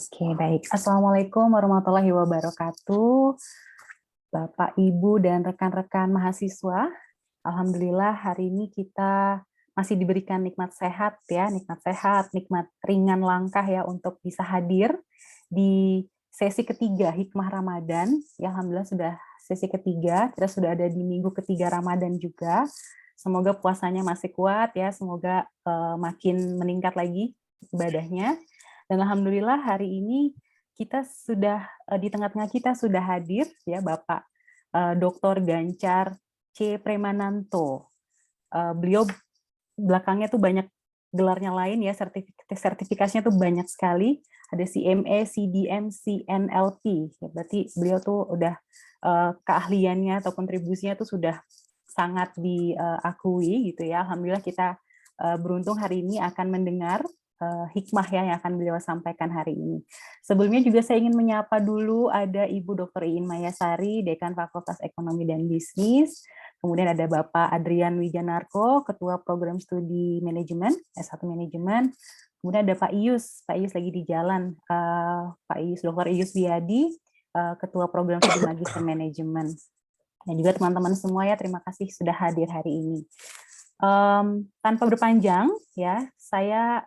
Oke, baik. Assalamualaikum warahmatullahi wabarakatuh. Bapak, Ibu, dan rekan-rekan mahasiswa. Alhamdulillah hari ini kita masih diberikan nikmat sehat ya, nikmat ringan langkah ya untuk bisa hadir di sesi ketiga Hikmah Ramadan. Ya, Alhamdulillah sudah sesi ketiga, kita sudah ada di minggu ketiga Ramadan juga. Semoga puasanya masih kuat ya, semoga makin meningkat lagi ibadahnya. Dan Alhamdulillah hari ini kita sudah di tengah-tengah kita sudah hadir ya Bapak Dr. Gancar C. Premananto. Beliau belakangnya tuh banyak gelarnya lain ya, sertifikasinya tuh banyak sekali. Ada CMA, CDM, CNLP. Ya, berarti beliau tuh udah keahliannya atau kontribusinya tuh sudah sangat diakui gitu ya. Alhamdulillah kita beruntung hari ini akan mendengar hikmah ya yang akan beliau sampaikan hari ini. Sebelumnya juga saya ingin menyapa dulu ada Ibu Dr. Iin Mayasari, Dekan Fakultas Ekonomi dan Bisnis. Kemudian ada Bapak Adrian Wijanarko, Ketua Program Studi Manajemen, S1 Manajemen. Kemudian ada Pak Ius lagi di jalan. Pak Ius, Dr. Ius Wiyadi, Ketua Program Studi Magister Manajemen. Dan juga teman-teman semua ya, terima kasih sudah hadir hari ini. Tanpa berpanjang, ya, saya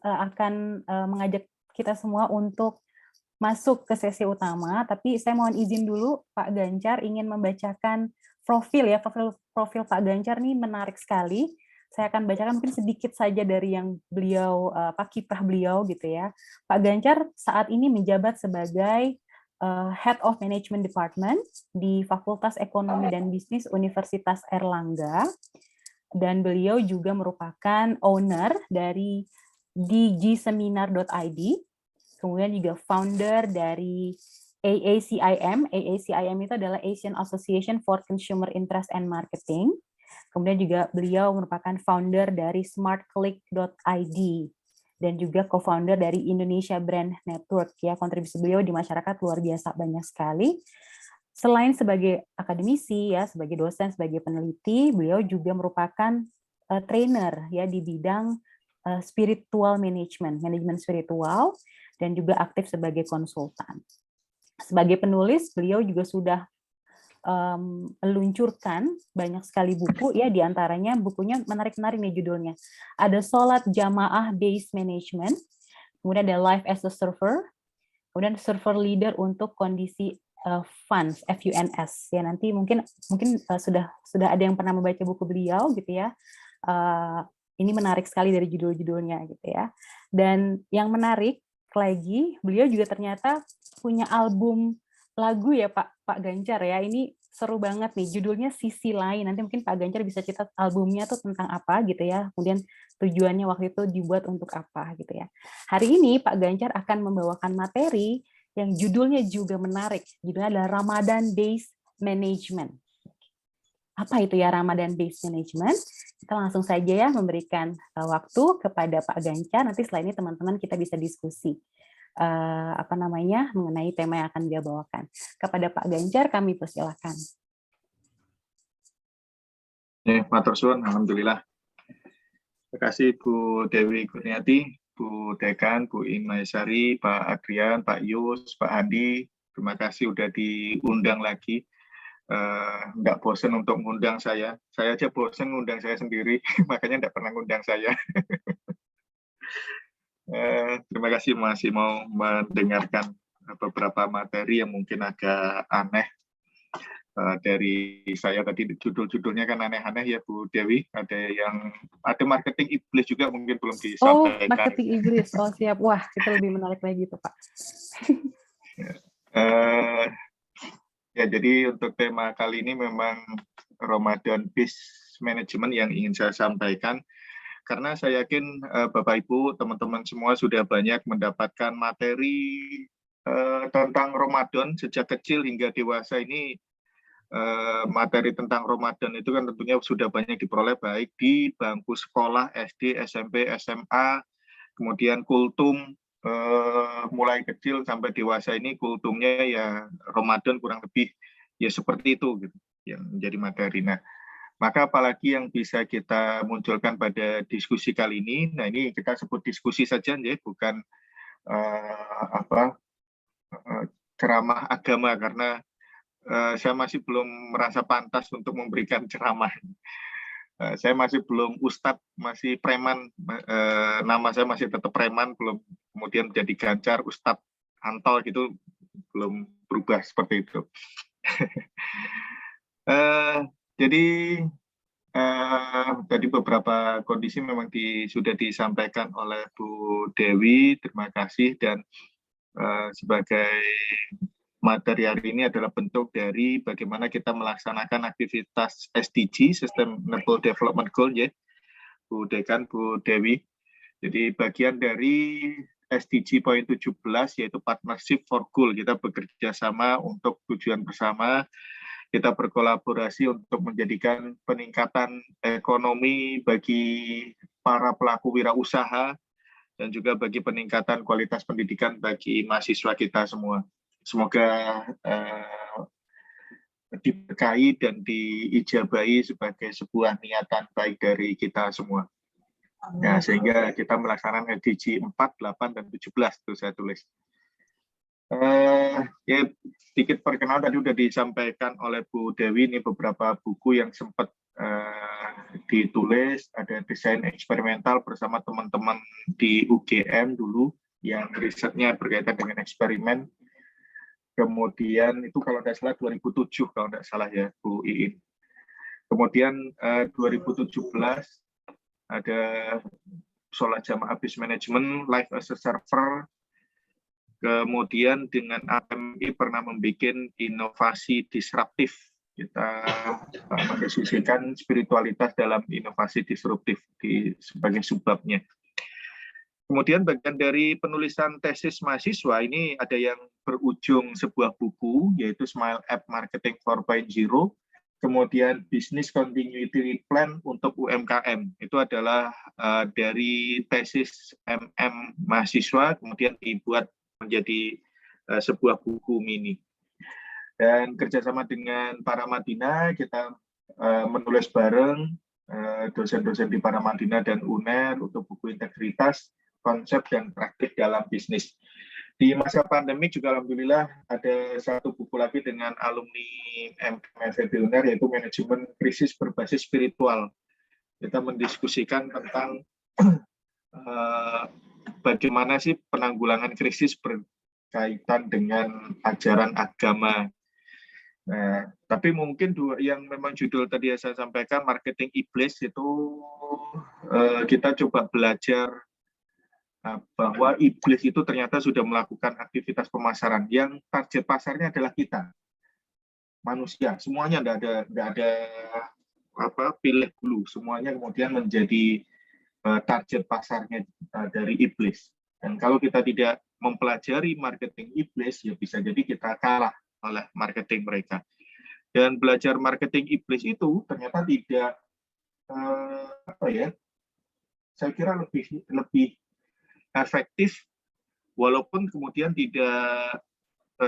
akan mengajak kita semua untuk masuk ke sesi utama, tapi saya mohon izin dulu Pak Gancar ingin membacakan profil ya, profil Pak Gancar nih menarik sekali. Saya akan bacakan mungkin sedikit saja dari yang beliau kiprah beliau gitu ya. Pak Gancar saat ini menjabat sebagai Head of Management Department di Fakultas Ekonomi dan Bisnis Universitas Airlangga, dan beliau juga merupakan owner dari dgseminar.id, kemudian juga founder dari AACIM. AACIM itu adalah Asian Association for Consumer Interest and Marketing. Kemudian juga beliau merupakan founder dari smartclick.id dan juga co-founder dari Indonesia Brand Network. Ya, kontribusi beliau di masyarakat luar biasa banyak sekali. Selain sebagai akademisi ya, sebagai dosen, sebagai peneliti, beliau juga merupakan trainer ya di bidang spiritual management, manajemen spiritual, dan juga aktif sebagai konsultan. Sebagai penulis, beliau juga sudah meluncurkan banyak sekali buku ya, diantaranya bukunya menarik-menarik nih judulnya. Ada Sholat Jamaah Based Management, kemudian ada Life as a Server, kemudian Server Leader untuk kondisi funds, FUNS ya. Nanti mungkin sudah ada yang pernah membaca buku beliau gitu ya. Ini menarik sekali dari judul-judulnya gitu ya. Dan yang menarik lagi, beliau juga ternyata punya album lagu ya Pak Gancar ya. Ini seru banget nih, judulnya Sisi Lain. Nanti mungkin Pak Gancar bisa cerita albumnya tuh tentang apa gitu ya. Kemudian tujuannya waktu itu dibuat untuk apa gitu ya. Hari ini Pak Gancar akan membawakan materi yang judulnya juga menarik. Judulnya adalah Ramadan Based Management. Apa itu ya Ramadan Based Management? Kita langsung saja ya memberikan waktu kepada Pak Gancar. Nanti setelah ini teman-teman kita bisa diskusi mengenai tema yang akan dia bawakan. Kepada Pak Gancar kami persilakan. Matur suwun, alhamdulillah. Terima kasih Bu Dewi Kurniati, Bu Dekan, Bu Iin Mayasari, Pak Adrian, Pak Yus, Pak Andi. Terima kasih sudah diundang lagi. Nggak bosen untuk mengundang saya. Saya aja bosen mengundang saya sendiri, makanya nggak pernah mengundang saya. Terima kasih masih mau mendengarkan beberapa materi yang mungkin agak aneh dari saya tadi. Judul-judulnya kan aneh-aneh ya Bu Dewi. Ada marketing iblis juga mungkin belum disampaikan. Oh, marketing iblis. Oh siap. Wah, itu lebih menarik lagi tuh Pak. Ya, jadi untuk tema kali ini memang Ramadan Based Management yang ingin saya sampaikan, karena saya yakin Bapak Ibu, teman-teman semua sudah banyak mendapatkan materi tentang Ramadan sejak kecil hingga dewasa ini. Materi tentang Ramadan itu kan tentunya sudah banyak diperoleh baik di bangku sekolah, SD, SMP, SMA, kemudian kultum, mulai kecil sampai dewasa ini kultumnya ya Ramadan kurang lebih ya seperti itu gitu yang menjadi materi. Nah, maka apalagi yang bisa kita munculkan pada diskusi kali ini. Nah, ini kita sebut diskusi saja ya, bukan ceramah agama karena saya masih belum merasa pantas untuk memberikan ceramah. Saya masih belum ustadz, masih preman. Nama saya masih tetap preman, belum kemudian menjadi Gancar, Ustadz Antol gitu, belum berubah seperti itu. Jadi tadi beberapa kondisi memang sudah disampaikan oleh Bu Dewi, terima kasih, dan sebagai materi hari ini adalah bentuk dari bagaimana kita melaksanakan aktivitas SDG, Sustainable Development Goal, ya, Bu Dekan, Bu Dewi. Jadi bagian dari SDG poin 17 yaitu Partnership for Goal. Kita bekerja sama untuk tujuan bersama. Kita berkolaborasi untuk menjadikan peningkatan ekonomi bagi para pelaku wirausaha dan juga bagi peningkatan kualitas pendidikan bagi mahasiswa kita semua. Semoga diberkahi dan diijabahi sebagai sebuah niatan baik dari kita semua. Ya, sehingga kita melaksanakan SDG 4, 8, dan 17 itu saya tulis. Ya, sedikit perkenalan tadi sudah disampaikan oleh Bu Dewi, ini beberapa buku yang sempat ditulis, ada desain eksperimental bersama teman-teman di UGM dulu, yang risetnya berkaitan dengan eksperimen. Kemudian itu kalau tidak salah 2007, kalau tidak salah ya Bu Iin. Kemudian 2017 ada sholat jamaah bis management, life as a server. Kemudian dengan AMI pernah membuat inovasi disruptif. Kita mendiskusikan spiritualitas dalam inovasi disruptif sebagai subbabnya. Kemudian bagian dari penulisan tesis mahasiswa ini ada yang berujung sebuah buku, yaitu Smile App Marketing 4.0, kemudian Business Continuity Plan untuk UMKM. Itu adalah dari tesis MM mahasiswa, kemudian dibuat menjadi sebuah buku mini. Dan kerjasama dengan Paramadina, kita menulis bareng dosen-dosen di Paramadina dan UNER untuk buku integritas, konsep dan praktik dalam bisnis. Di masa pandemi juga alhamdulillah ada satu buku lagi dengan alumni MFEB UNER, yaitu Manajemen Krisis Berbasis Spiritual. Kita mendiskusikan tentang bagaimana sih penanggulangan krisis berkaitan dengan ajaran agama. Nah, tapi mungkin yang memang judul tadi yang saya sampaikan, marketing iblis, itu kita coba belajar bahwa iblis itu ternyata sudah melakukan aktivitas pemasaran yang target pasarnya adalah kita, manusia. Semuanya tidak ada pilih dulu, semuanya kemudian menjadi target pasarnya dari iblis. Dan kalau kita tidak mempelajari marketing iblis, ya bisa jadi kita kalah oleh marketing mereka. Dan belajar marketing iblis itu ternyata tidak saya kira lebih efektif, walaupun kemudian tidak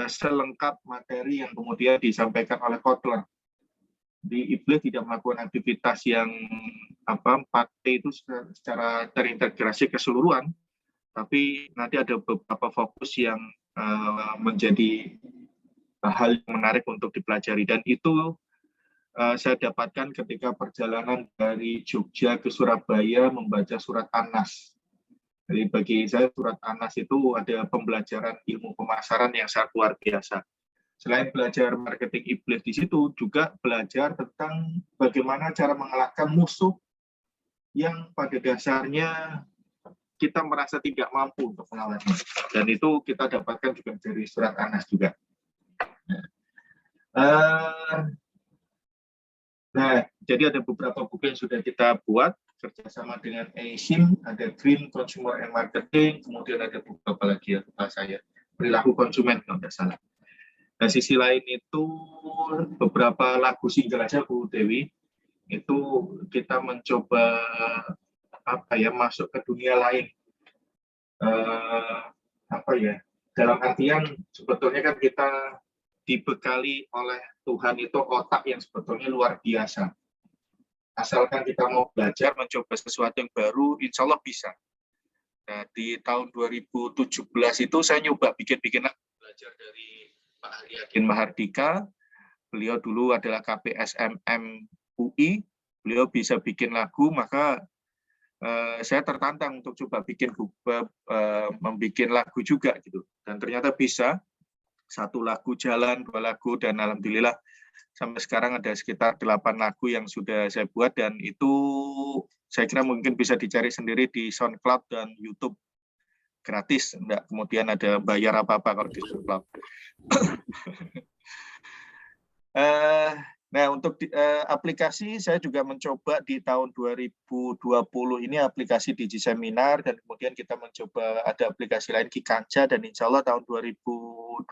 selengkap materi yang kemudian disampaikan oleh Kotler. Di iblis tidak melakukan aktivitas yang 4T itu secara terintegrasi keseluruhan, tapi nanti ada beberapa fokus yang menjadi hal yang menarik untuk dipelajari. Dan itu saya dapatkan ketika perjalanan dari Jogja ke Surabaya membaca surat An-Nas. Jadi bagi saya surat An-Nas itu ada pembelajaran ilmu pemasaran yang sangat luar biasa. Selain belajar marketing iblis di situ, juga belajar tentang bagaimana cara mengalahkan musuh yang pada dasarnya kita merasa tidak mampu untuk melawannya. Dan itu kita dapatkan juga dari surat An-Nas juga. Nah, jadi ada beberapa buku yang sudah kita buat kerjasama dengan ASIM, ada Green Consumer and Marketing, kemudian ada beberapa lagi ya, saya perilaku konsumen kalau tidak salah. Nah, sisi lain itu beberapa lagu single aja Bu Dewi, itu kita mencoba masuk ke dunia lain. Dalam artian sebetulnya kan kita dibekali oleh Tuhan itu otak yang sebetulnya luar biasa. Asalkan kita mau belajar, mencoba sesuatu yang baru, insya Allah bisa. Nah, di tahun 2017 itu saya nyoba bikin-bikin lagu, belajar dari Pak Haryadin Mahardika. Beliau dulu adalah KPSMM UI, beliau bisa bikin lagu, maka saya tertantang untuk coba membuat lagu juga gitu. Dan ternyata bisa, satu lagu jalan, dua lagu, dan alhamdulillah sampai sekarang ada sekitar 8 lagu yang sudah saya buat, dan itu saya kira mungkin bisa dicari sendiri di SoundCloud dan YouTube, gratis, enggak kemudian ada bayar apa-apa kalau di SoundCloud. Nah, untuk aplikasi saya juga mencoba di tahun 2020 ini aplikasi DigiSeminar, dan kemudian kita mencoba ada aplikasi lain Kikanca, dan insya Allah tahun 2022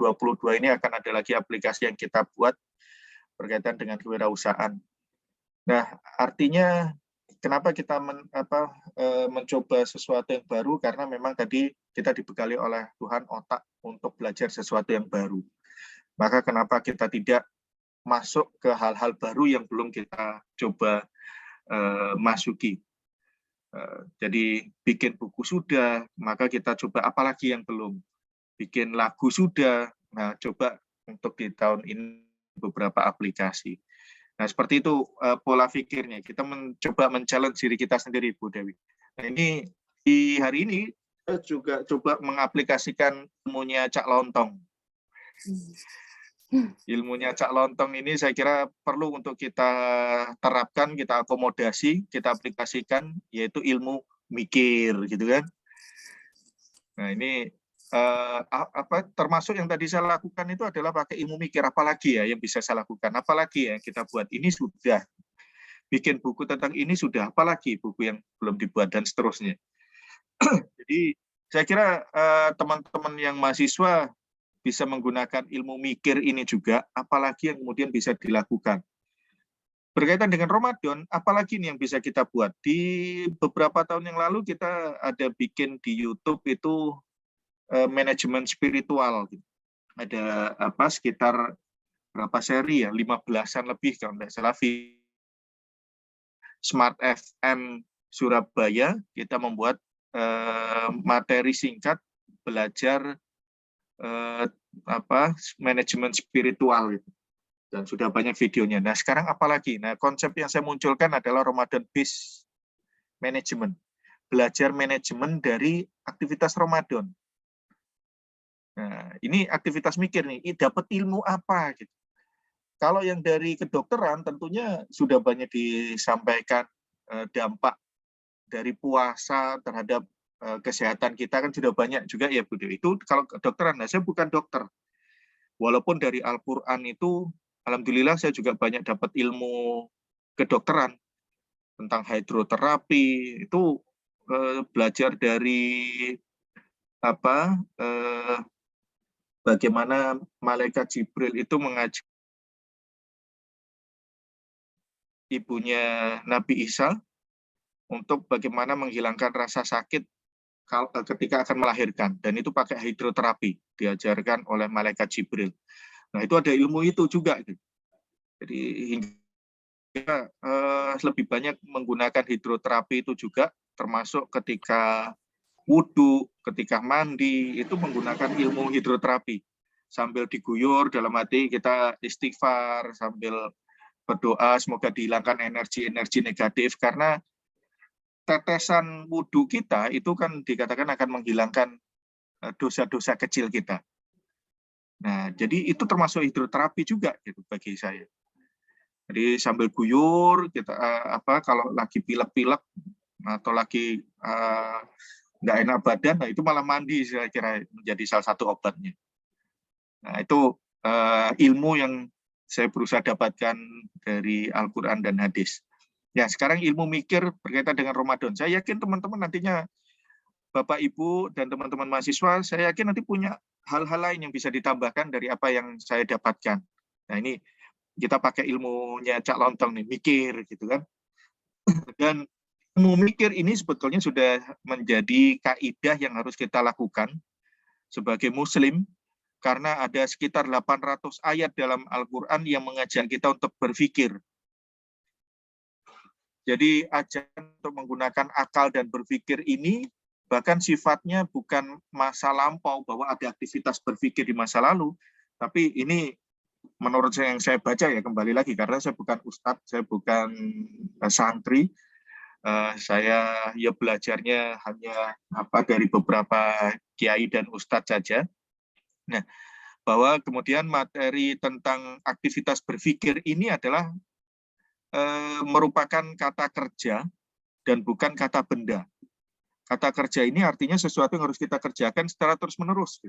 ini akan ada lagi aplikasi yang kita buat berkaitan dengan kewirausahaan. Nah, artinya kenapa kita mencoba sesuatu yang baru, karena memang tadi kita dibekali oleh Tuhan otak untuk belajar sesuatu yang baru. Maka kenapa kita tidak masuk ke hal-hal baru yang belum kita coba masuki. Jadi bikin buku sudah, maka kita coba apalagi yang belum. Bikin lagu sudah, nah coba untuk di tahun ini beberapa aplikasi. Nah, seperti itu pola pikirnya. Kita mencoba men-challenge diri kita sendiri, Bu Dewi. Nah, ini di hari ini kita juga coba mengaplikasikan ilmunya Cak Lontong. Ilmunya Cak Lontong ini saya kira perlu untuk kita terapkan, kita akomodasi, kita aplikasikan, yaitu ilmu mikir, gitu kan. Nah, ini termasuk yang tadi saya lakukan itu adalah pakai ilmu mikir. Apalagi ya yang bisa saya lakukan, apalagi ya kita buat, ini sudah bikin buku tentang ini sudah, apalagi buku yang belum dibuat, dan seterusnya. Jadi saya kira teman-teman yang mahasiswa bisa menggunakan ilmu mikir ini juga, apalagi yang kemudian bisa dilakukan. Berkaitan dengan Ramadan, apalagi nih yang bisa kita buat. Di beberapa tahun yang lalu kita ada bikin di YouTube itu manajemen spiritual. Ada sekitar berapa seri ya, 15-an lebih kalau tidak salah. Smart FM Surabaya, kita membuat materi singkat belajar manajemen spiritual itu, dan sudah banyak videonya. Nah, sekarang apalagi? Nah, konsep yang saya munculkan adalah Ramadan Based Management, belajar manajemen dari aktivitas Ramadan. Nah, ini aktivitas mikir nih, dapat ilmu apa gitu. Kalau yang dari kedokteran tentunya sudah banyak disampaikan dampak dari puasa terhadap kesehatan kita, kan sudah banyak juga ya Bu Dewi. Itu kalau kedokteran. Nah, saya bukan dokter. Walaupun dari Al-Qur'an itu alhamdulillah saya juga banyak dapat ilmu kedokteran tentang hidroterapi, itu belajar dari bagaimana malaikat Jibril itu mengajak ibunya Nabi Isa untuk bagaimana menghilangkan rasa sakit ketika akan melahirkan, dan itu pakai hidroterapi, diajarkan oleh malaikat Jibril. Nah, itu ada ilmu itu juga. Jadi hingga lebih banyak menggunakan hidroterapi itu juga, termasuk ketika wudhu, ketika mandi, itu menggunakan ilmu hidroterapi. Sambil diguyur, dalam hati kita istighfar, sambil berdoa semoga dihilangkan energi-energi negatif, karena tetesan wudhu kita itu kan dikatakan akan menghilangkan dosa-dosa kecil kita. Nah, jadi itu termasuk hidroterapi juga gitu bagi saya. Jadi sambil guyur kita kalau lagi pilek-pilek atau lagi nggak enak badan, nah itu malah mandi, saya kira menjadi salah satu obatnya. Nah, itu ilmu yang saya berusaha dapatkan dari Al-Quran dan hadis. Ya, sekarang ilmu mikir berkaitan dengan Ramadan. Saya yakin teman-teman nantinya, Bapak, Ibu, dan teman-teman mahasiswa, saya yakin nanti punya hal-hal lain yang bisa ditambahkan dari apa yang saya dapatkan. Nah, ini kita pakai ilmunya Cak Lontong nih, mikir gitu kan. Dan ilmu mikir ini sebetulnya sudah menjadi kaidah yang harus kita lakukan sebagai Muslim, karena ada sekitar 800 ayat dalam Al-Quran yang mengajak kita untuk berpikir. Jadi ajaran untuk menggunakan akal dan berpikir ini bahkan sifatnya bukan masa lampau bahwa ada aktivitas berpikir di masa lalu, tapi ini menurut saya yang saya baca ya, kembali lagi karena saya bukan ustadz, saya bukan santri, saya ya belajarnya hanya dari beberapa kiai dan ustadz saja. Nah, bahwa kemudian materi tentang aktivitas berpikir ini adalah merupakan kata kerja dan bukan kata benda. Kata kerja ini artinya sesuatu yang harus kita kerjakan secara terus-menerus.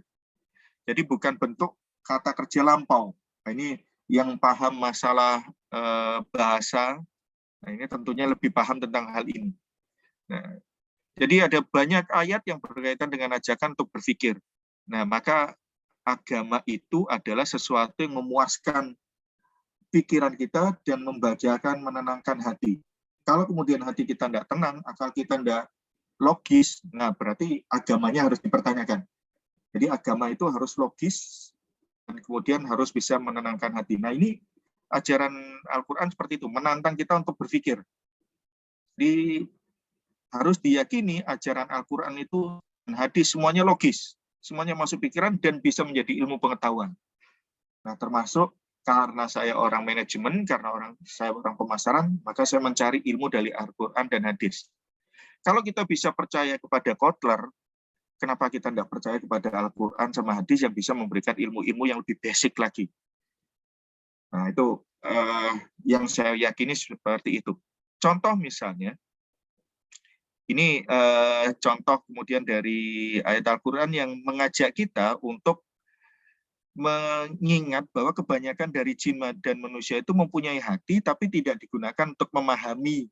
Jadi bukan bentuk kata kerja lampau. Nah, ini yang paham masalah bahasa, nah ini tentunya lebih paham tentang hal ini. Nah, jadi ada banyak ayat yang berkaitan dengan ajakan untuk berpikir. Nah, maka agama itu adalah sesuatu yang memuaskan pikiran kita dan membahagiakan, menenangkan hati. Kalau kemudian hati kita tidak tenang, akal kita tidak logis, nah berarti agamanya harus dipertanyakan. Jadi agama itu harus logis dan kemudian harus bisa menenangkan hati. Nah ini ajaran Al-Quran seperti itu, menantang kita untuk berpikir. Harus diyakini ajaran Al-Quran itu dan hadis semuanya logis, semuanya masuk pikiran dan bisa menjadi ilmu pengetahuan. Nah termasuk karena saya orang manajemen, karena saya orang pemasaran, maka saya mencari ilmu dari Al-Quran dan hadis. Kalau kita bisa percaya kepada Kotler, kenapa kita tidak percaya kepada Al-Quran sama hadis yang bisa memberikan ilmu-ilmu yang lebih basic lagi? Nah, itu yang saya yakini seperti itu. Contoh misalnya, ini contoh kemudian dari ayat Al-Quran yang mengajak kita untuk mengingat bahwa kebanyakan dari jin dan manusia itu mempunyai hati, tapi tidak digunakan untuk memahami,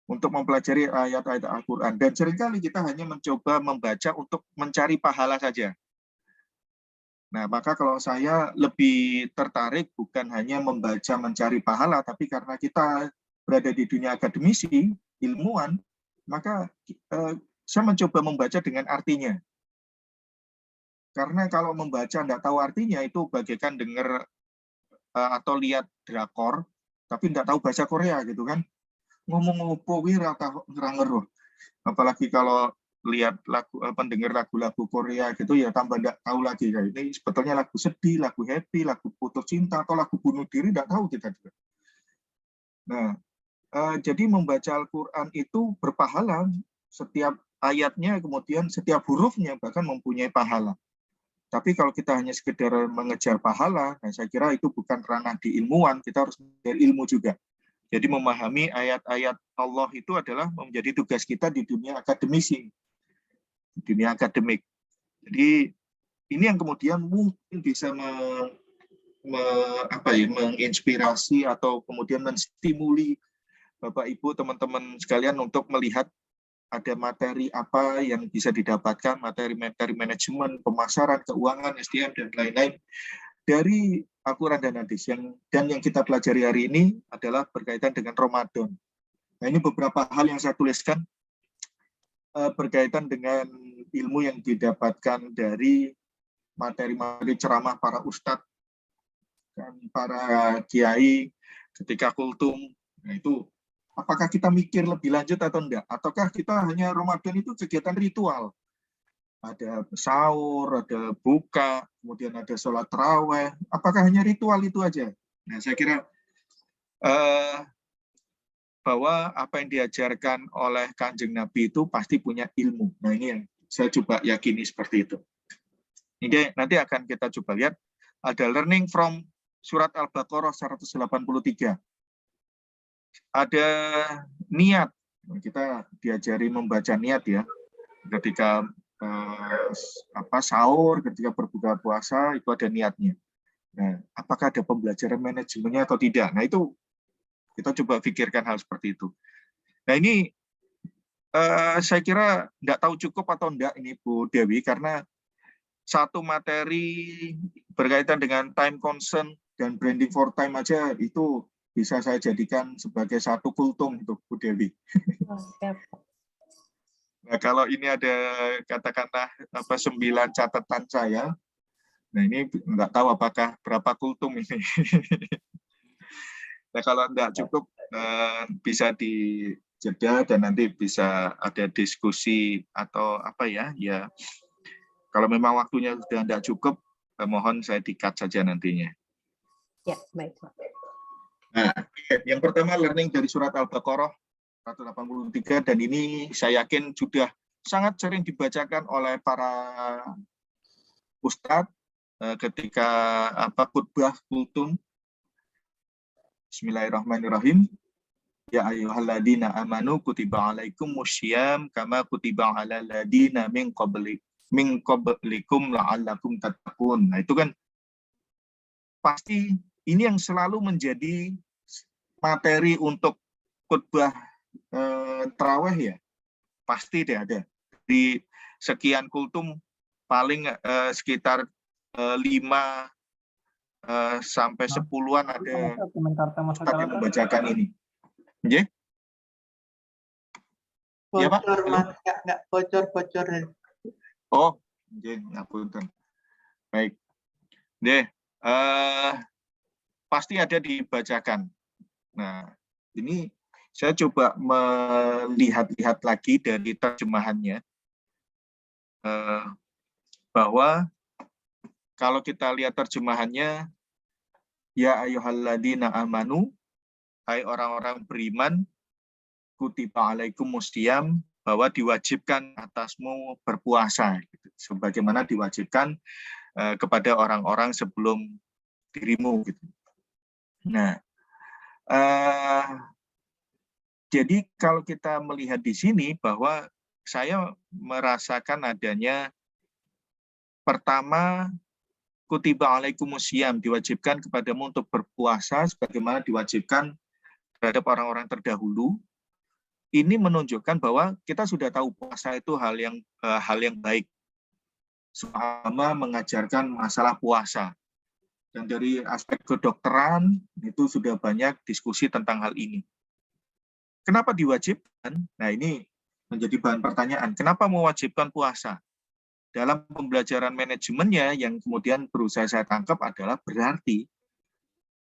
untuk mempelajari ayat-ayat Al-Quran. Dan seringkali kita hanya mencoba membaca untuk mencari pahala saja. Nah, maka kalau saya lebih tertarik bukan hanya membaca mencari pahala, tapi karena kita berada di dunia akademisi, ilmuwan, maka saya mencoba membaca dengan artinya. Karena kalau membaca tidak tahu artinya, itu bagaikan dengar atau lihat drakor, tapi tidak tahu bahasa Korea gitu kan. Ngomong opo kuwi ora ngeruh. Apalagi kalau lihat lagu pendengar lagu-lagu Korea gitu ya tambah enggak tahu lagi ya ini sebetulnya lagu sedih, lagu happy, lagu putus cinta atau lagu bunuh diri enggak tahu kita juga. Nah, jadi membaca Al-Qur'an itu berpahala, setiap ayatnya kemudian setiap hurufnya bahkan mempunyai pahala. Tapi kalau kita hanya sekedar mengejar pahala, nah saya kira itu bukan ranah di ilmuwan, kita harus mencari ilmu juga. Jadi memahami ayat-ayat Allah itu adalah menjadi tugas kita di dunia akademisi, di dunia akademik. Jadi ini yang kemudian mungkin bisa menginspirasi atau kemudian menstimuli Bapak Ibu teman-teman sekalian untuk melihat ada materi apa yang bisa didapatkan, materi-materi manajemen, pemasaran, keuangan, SDM dan lain-lain dari Al-Quran dan hadis. Dan yang kita pelajari hari ini adalah berkaitan dengan Ramadan. Nah, ini beberapa hal yang saya tuliskan berkaitan dengan ilmu yang didapatkan dari materi-materi ceramah para ustadz dan para kiai ketika kultum. Nah, itu apakah kita mikir lebih lanjut atau enggak? Ataukah kita hanya Ramadan itu kegiatan ritual? Ada sahur, ada buka, kemudian ada sholat taraweh. Apakah hanya ritual itu aja? Nah, saya kira bahwa apa yang diajarkan oleh Kanjeng Nabi itu pasti punya ilmu. Nah, ini yang saya coba yakini seperti itu. Ini nanti akan kita coba lihat. Ada learning from surat Al-Baqarah 183. Ada niat. Kita diajari membaca niat ya. Ketika sahur, ketika berbuka puasa itu ada niatnya. Nah, apakah ada pembelajaran manajemennya atau tidak? Nah, itu kita coba pikirkan hal seperti itu. Nah, ini saya kira tidak tahu cukup atau enggak ini Bu Dewi, karena satu materi berkaitan dengan time concern dan branding for time aja itu bisa saya jadikan sebagai satu kultum untuk Bu Dewi. Nah, kalau ini ada katakanlah 9 catatan saya, nah ini nggak tahu apakah berapa kultum ini. Nah, kalau enggak cukup bisa jeda dan nanti bisa ada diskusi atau apa ya, kalau memang waktunya sudah tidak cukup, mohon saya di-cut saja nantinya. Ya, baik, Pak. Nah, yang pertama learning dari surat Al-Baqarah 183, dan ini saya yakin sudah sangat sering dibacakan oleh para ustadz ketika khutbah kultum. Bismillahirrahmanirrahim. Ya ayyuhalladzina amanu kutiba alaikumussyiyam kama kutiba alal ladzina min qablikum la'allakum tattaqun. Nah, itu kan pasti ini yang selalu menjadi materi untuk khutbah tarawih ya. Pasti deh ada. Di sekian kultum paling sekitar 5 sampai 10-an ada ustaz yang membacakan ini. Nggih? Iya, Pak? Bocor, Mas. Nggak bocor-bocor. Oh, nggih, ngapunten. Baik. Nggih, pasti ada dibacakan. Nah, ini saya coba melihat-lihat lagi dari terjemahannya, bahwa kalau kita lihat terjemahannya, ya ayyuhalladzina amanu, hai orang-orang beriman, kutiba alaikumussyiyam, bahwa diwajibkan atasmu berpuasa, gitu. Sebagaimana diwajibkan kepada orang-orang sebelum dirimu. Gitu. Nah, jadi kalau kita melihat di sini bahwa saya merasakan adanya pertama, kutiba alaikumussyiyam, diwajibkan kepadamu untuk berpuasa sebagaimana diwajibkan terhadap orang-orang terdahulu. Ini menunjukkan bahwa kita sudah tahu puasa itu hal yang baik. Selama mengajarkan masalah puasa. Dan dari aspek kedokteran itu sudah banyak diskusi tentang hal ini. Kenapa diwajibkan? Nah, ini menjadi bahan pertanyaan. Kenapa mewajibkan puasa? Dalam pembelajaran manajemennya yang kemudian berusaha saya tangkap adalah berarti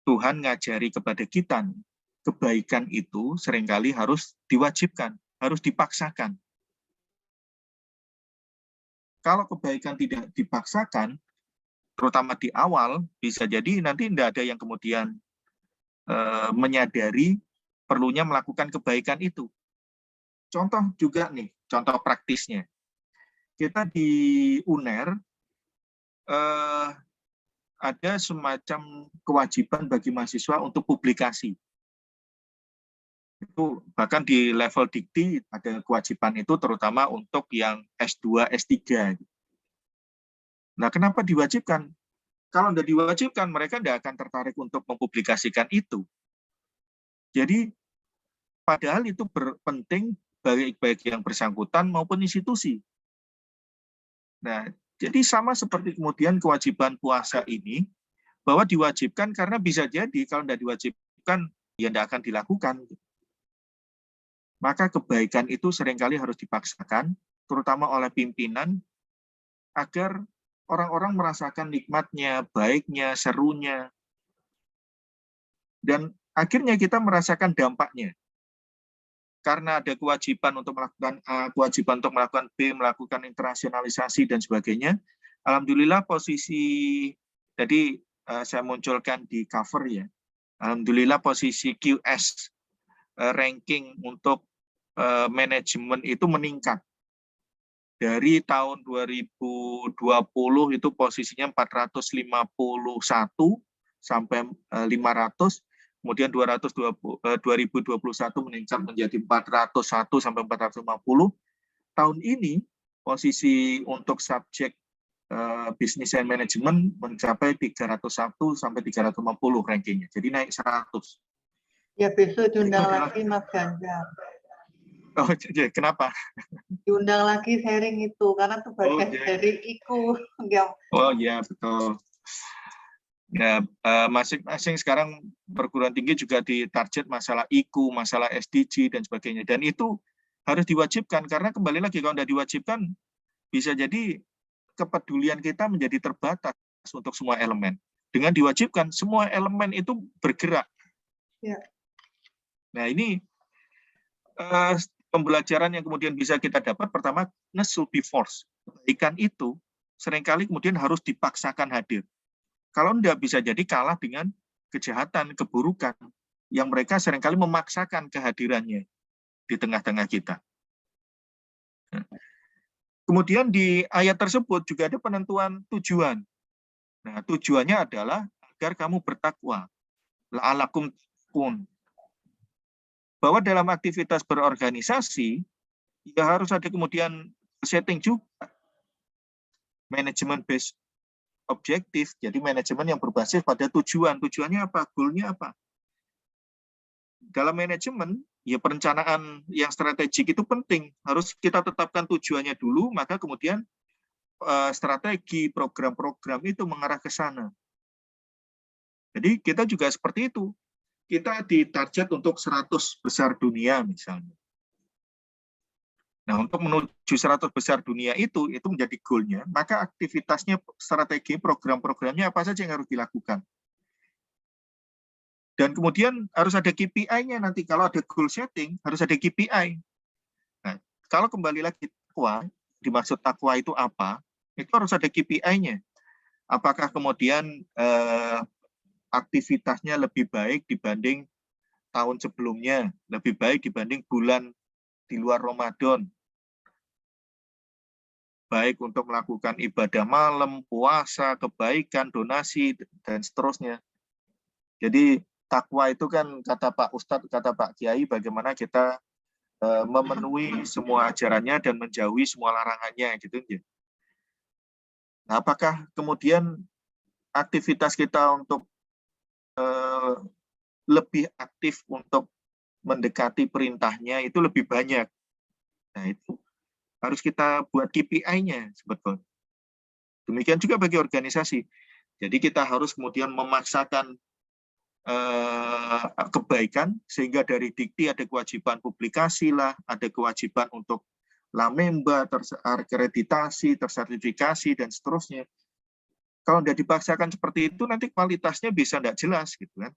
Tuhan ngajari kepada kita, kebaikan itu seringkali harus diwajibkan, harus dipaksakan. Kalau kebaikan tidak dipaksakan, terutama di awal, bisa jadi nanti tidak ada yang kemudian menyadari perlunya melakukan kebaikan itu. Contoh juga nih, contoh praktisnya. Kita di UNER ada semacam kewajiban bagi mahasiswa untuk publikasi. Itu bahkan di level dikti ada kewajiban itu terutama untuk yang S2, S3. Nah, kenapa diwajibkan? Kalau tidak diwajibkan, mereka tidak akan tertarik untuk mempublikasikan itu. Jadi, padahal itu penting baik yang bersangkutan maupun institusi. Nah, jadi sama seperti kemudian kewajiban puasa ini, bahwa diwajibkan karena bisa jadi kalau tidak diwajibkan, ya tidak akan dilakukan. Maka kebaikan itu seringkali harus dipaksakan, terutama oleh pimpinan, agar orang-orang merasakan nikmatnya, baiknya, serunya. Dan akhirnya kita merasakan dampaknya. Karena ada kewajiban untuk melakukan A, kewajiban untuk melakukan B, melakukan internasionalisasi, dan sebagainya. Alhamdulillah posisi, tadi saya munculkan di cover ya, alhamdulillah posisi QS ranking untuk manajemen itu meningkat. Dari tahun 2020 itu posisinya 451 sampai 500, kemudian 2021 meningkat menjadi 401 sampai 450. Tahun ini posisi untuk subjek bisnis and management mencapai 301 sampai 350 rankingnya. Jadi naik 100. Ya besok diundang lagi Mas Ganjar. Oh, kenapa? Diundang lagi sharing itu karena itu bagian dari IKU. Oh iya, betul. Ya, masing-masing sekarang perguruan tinggi juga ditarget masalah IKU, masalah SDG dan sebagainya. Dan itu harus diwajibkan karena kembali lagi kalau tidak diwajibkan bisa jadi kepedulian kita menjadi terbatas untuk semua elemen. Dengan diwajibkan semua elemen itu bergerak. Ya. Nah, ini pembelajaran yang kemudian bisa kita dapat, pertama, should be forced. Kebaikan itu seringkali kemudian harus dipaksakan hadir. Kalau enggak, bisa jadi kalah dengan kejahatan, keburukan, yang mereka seringkali memaksakan kehadirannya di tengah-tengah kita. Kemudian di ayat tersebut juga ada penentuan tujuan. Nah, tujuannya adalah agar kamu bertakwa. La'alakum tattaqun. Bahwa dalam aktivitas berorganisasi, ya harus ada kemudian setting juga. Manajemen based objektif, jadi manajemen yang berbasis pada tujuan. Tujuannya apa? Goal-nya apa? Dalam manajemen, ya perencanaan yang strategik itu penting. Harus kita tetapkan tujuannya dulu, maka kemudian strategi, program-program itu mengarah ke sana. Jadi kita juga seperti itu. Kita ditarget untuk 100 besar dunia misalnya. Nah, untuk menuju 100 besar dunia itu menjadi goal-nya, maka aktivitasnya, strategi, program-programnya apa saja yang harus dilakukan. Dan kemudian harus ada KPI-nya nanti. Kalau ada goal setting, harus ada KPI. Nah, kalau kembali lagi takwa, dimaksud takwa itu apa? Itu harus ada KPI-nya. Apakah kemudian aktivitasnya lebih baik dibanding tahun sebelumnya, lebih baik dibanding bulan di luar Ramadan, baik untuk melakukan ibadah malam, puasa, kebaikan, donasi, dan seterusnya. Jadi takwa itu kan kata Pak Ustadz, kata Pak Kiai, bagaimana kita memenuhi semua ajarannya dan menjauhi semua larangannya, gitu. Nah, apakah kemudian aktivitas kita untuk lebih aktif untuk mendekati perintahnya itu lebih banyak? Nah, itu harus kita buat KPI-nya sebetulnya. Demikian juga bagi organisasi. Jadi kita harus kemudian memaksakan kebaikan, sehingga dari dikti ada kewajiban publikasi lah, ada kewajiban untuk lamemba, terakreditasi, tersertifikasi, dan seterusnya. Kalau tidak dipaksakan seperti itu, nanti kualitasnya bisa tidak jelas, gitu kan.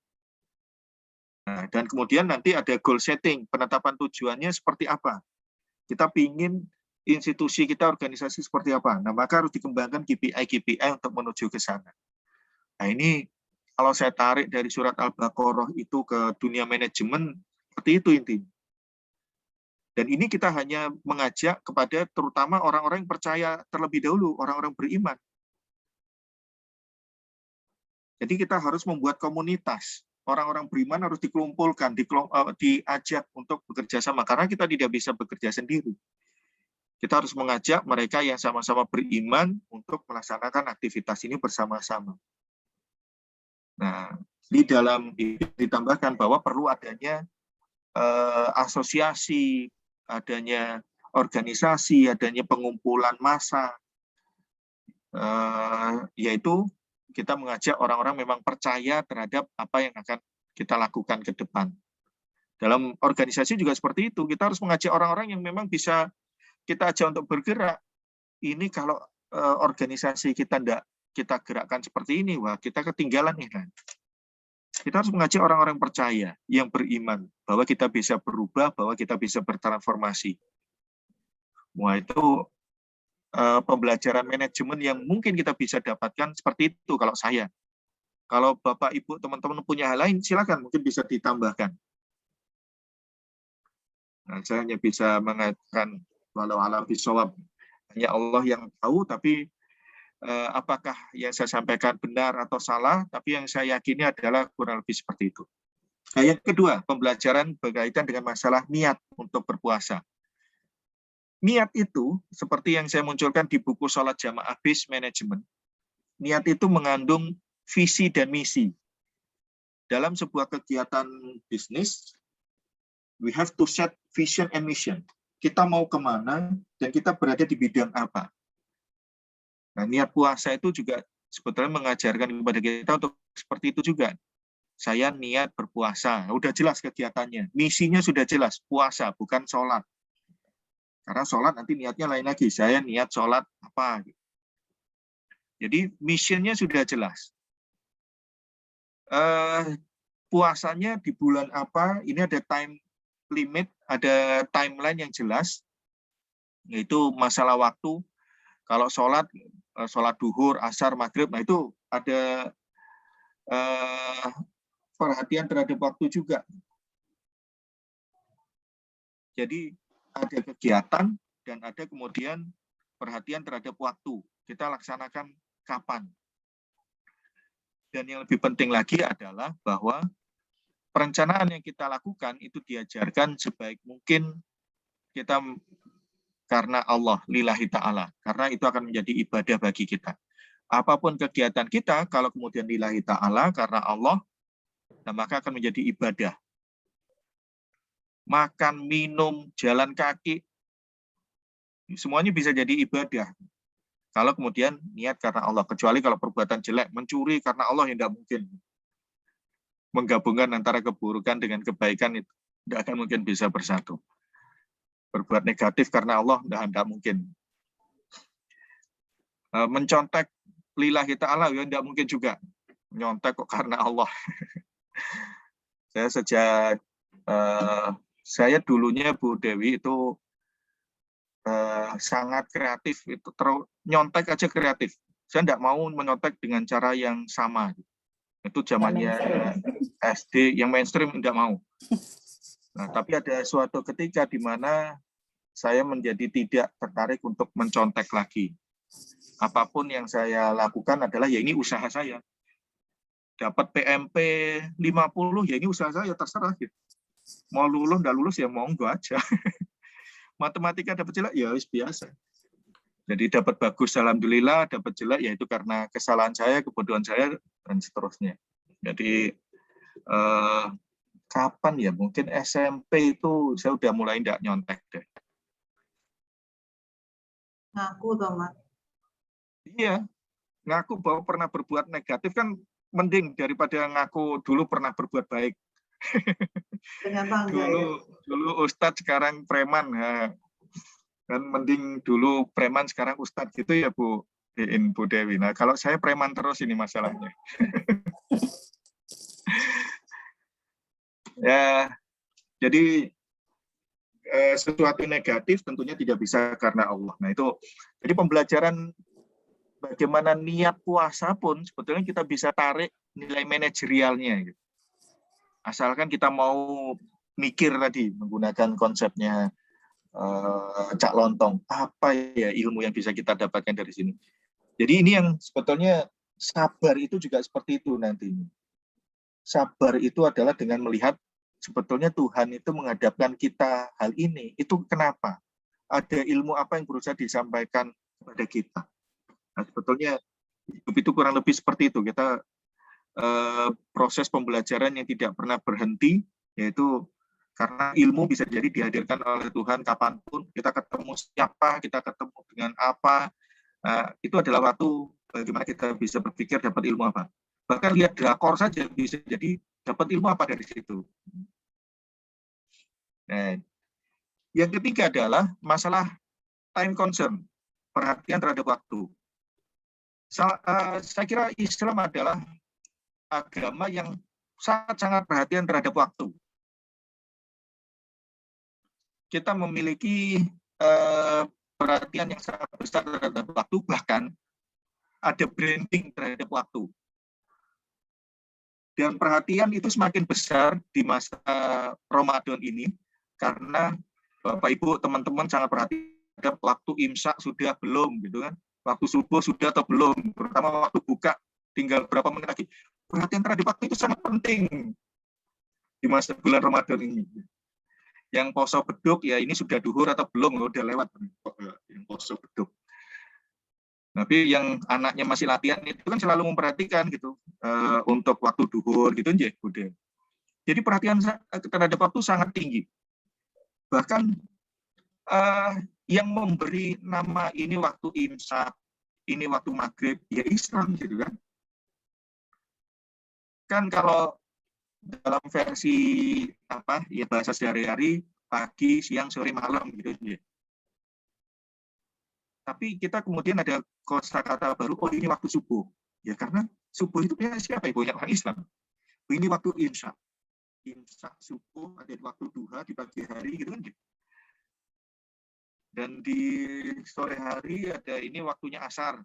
Nah, dan kemudian nanti ada goal setting, penetapan tujuannya seperti apa. Kita ingin institusi kita, organisasi seperti apa. Nah, maka harus dikembangkan KPI untuk menuju ke sana. Nah, ini kalau saya tarik dari surat Al-Baqarah itu ke dunia manajemen, seperti itu intinya. Dan ini kita hanya mengajak kepada terutama orang-orang yang percaya terlebih dahulu, orang-orang beriman. Jadi kita harus membuat komunitas. Orang-orang beriman harus dikumpulkan, diajak untuk bekerja sama. Karena kita tidak bisa bekerja sendiri. Kita harus mengajak mereka yang sama-sama beriman untuk melaksanakan aktivitas ini bersama-sama. Nah, di dalam ditambahkan bahwa perlu adanya asosiasi, adanya organisasi, adanya pengumpulan massa, yaitu kita mengajak orang-orang memang percaya terhadap apa yang akan kita lakukan ke depan. Dalam organisasi juga seperti itu, kita harus mengajak orang-orang yang memang bisa kita ajak untuk bergerak. Ini kalau organisasi kita tidak kita gerakkan seperti ini, wah kita ketinggalan nih kan. Kita harus mengajak orang-orang percaya, yang beriman, bahwa kita bisa berubah, bahwa kita bisa bertransformasi. Wah, itu pembelajaran manajemen yang mungkin kita bisa dapatkan seperti itu kalau saya. Kalau Bapak, Ibu, teman-teman punya hal lain, silakan, mungkin bisa ditambahkan. Nah, saya hanya bisa mengatakan, walau a'lam bishawab, hanya Allah yang tahu, tapi apakah yang saya sampaikan benar atau salah, tapi yang saya yakini adalah kurang lebih seperti itu. Nah, yang kedua, pembelajaran berkaitan dengan masalah niat untuk berpuasa. Niat itu, seperti yang saya munculkan di buku Sholat Jamaah Based Management, niat itu mengandung visi dan misi. Dalam sebuah kegiatan bisnis, we have to set vision and mission. Kita mau kemana, dan kita berada di bidang apa. Nah, niat puasa itu juga sebetulnya mengajarkan kepada kita untuk seperti itu juga. Saya niat berpuasa, udah jelas kegiatannya. Misinya sudah jelas, puasa, bukan sholat. Karena sholat nanti niatnya lain lagi. Saya niat sholat apa. Jadi misinya sudah jelas. Puasanya di bulan apa, ini ada time limit, ada timeline yang jelas, yaitu masalah waktu. Kalau sholat duhur, asar, maghrib, nah itu ada perhatian terhadap waktu juga. Jadi ada kegiatan dan ada kemudian perhatian terhadap waktu. Kita laksanakan kapan. Dan yang lebih penting lagi adalah bahwa perencanaan yang kita lakukan itu diajarkan sebaik mungkin kita karena Allah, lillahi ta'ala. Karena itu akan menjadi ibadah bagi kita. Apapun kegiatan kita, kalau kemudian lillahi ta'ala, karena Allah, nah maka akan menjadi ibadah. Makan, minum, jalan kaki, semuanya bisa jadi ibadah. Kalau kemudian niat karena Allah. Kecuali kalau perbuatan jelek, mencuri karena Allah, yang tidak mungkin. Menggabungkan antara keburukan dengan kebaikan itu tidak akan mungkin bisa bersatu. Berbuat negatif karena Allah tidak mungkin. Mencontek lillahi ta'ala ya tidak mungkin juga. Nyontek kok karena Allah. Saya sejak saya dulunya Bu Dewi itu sangat kreatif, itu nyontek aja kreatif. Saya tidak mau menyontek dengan cara yang sama. Itu zamannya SD, yang mainstream tidak mau. Nah, tapi ada suatu ketika di mana saya menjadi tidak tertarik untuk mencontek lagi. Apapun yang saya lakukan adalah ya ini usaha saya. Dapat PMP 50, ya ini usaha saya, terserah. Gitu. Mau lulus, nggak lulus, ya monggo aja. Matematika dapat jelek, ya biasa. Jadi dapat bagus, alhamdulillah, dapat jelek, ya itu karena kesalahan saya, kebodohan saya, dan seterusnya. Jadi, kapan ya, mungkin SMP itu saya udah mulai nggak nyontek deh. Ngaku toh, Mas. Iya, ngaku bahwa pernah berbuat negatif kan mending daripada ngaku dulu pernah berbuat baik. Ternyata enggak ya. Dulu Ustadz, sekarang preman. Ya. Kan mending dulu preman, sekarang Ustadz gitu ya Bu Dewi. Nah kalau saya preman terus ini masalahnya. Ya, jadi sesuatu negatif tentunya tidak bisa karena Allah. Nah itu, jadi pembelajaran bagaimana niat puasa pun sebetulnya kita bisa tarik nilai manajerialnya. Gitu. Asalkan kita mau mikir tadi menggunakan konsepnya Cak Lontong, apa ya ilmu yang bisa kita dapatkan dari sini. Jadi ini yang sebetulnya sabar itu juga seperti itu nantinya. Sabar itu adalah dengan melihat sebetulnya Tuhan itu menghadapkan kita hal ini. Itu kenapa? Ada ilmu apa yang berusaha disampaikan kepada kita. Nah, sebetulnya hidup itu kurang lebih seperti itu. Kita proses pembelajaran yang tidak pernah berhenti, yaitu karena ilmu bisa jadi dihadirkan oleh Tuhan kapanpun, kita ketemu siapa, kita ketemu dengan apa, itu adalah waktu bagaimana kita bisa berpikir dapat ilmu apa. Bahkan lihat drakor saja bisa jadi dapat ilmu apa dari situ. Nah, yang ketiga adalah masalah time concern, perhatian terhadap waktu. Saya kira Islam adalah agama yang sangat-sangat perhatian terhadap waktu. Kita memiliki perhatian yang sangat besar terhadap waktu, bahkan ada branding terhadap waktu. Dan perhatian itu semakin besar di masa Ramadan ini, karena Bapak Ibu, teman-teman sangat perhatian terhadap waktu imsak sudah belum, gitu kan? Waktu subuh sudah atau belum, terutama waktu buka tinggal berapa menit lagi. Perhatian terhadap waktu itu sangat penting di masa bulan Ramadan ini. Yang poso beduk, ya ini sudah duhur atau belum, udah lewat yang poso beduk. Tapi yang anaknya masih latihan itu kan selalu memperhatikan gitu untuk waktu duhur gitu aja, udah. Jadi perhatian terhadap waktu sangat tinggi. Bahkan yang memberi nama ini waktu imsak, ini waktu maghrib, ya Islam gitu kan. Kan kalau dalam versi apa ya bahasa sehari-hari pagi, siang, sore, malam gitu ya. Tapi kita kemudian ada kosakata baru, oh ini waktu subuh. Ya karena subuh itu punya siapa? Punya orang Islam. Ini waktu imsak. imsak subuh, ada waktu duha di pagi hari gitu kan gitu. Dan di sore hari ada ini waktunya asar,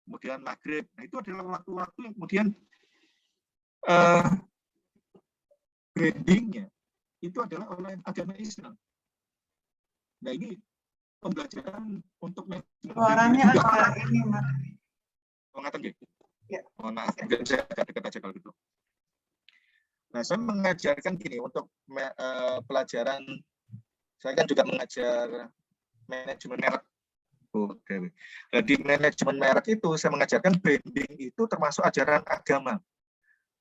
kemudian maghrib. Nah itu adalah waktu-waktu yang kemudian brandingnya itu adalah oleh agama Islam. Nah ini pembelajaran untuk Suaranya agak ini, Mas. pengetahuan gitu. Ya. Mohon maaf, saya agak dekat aja kalau gitu. Nah, saya mengajarkan gini untuk pelajaran, saya kan juga mengajar manajemen merek. Nah, di manajemen merek itu saya mengajarkan branding itu termasuk ajaran agama.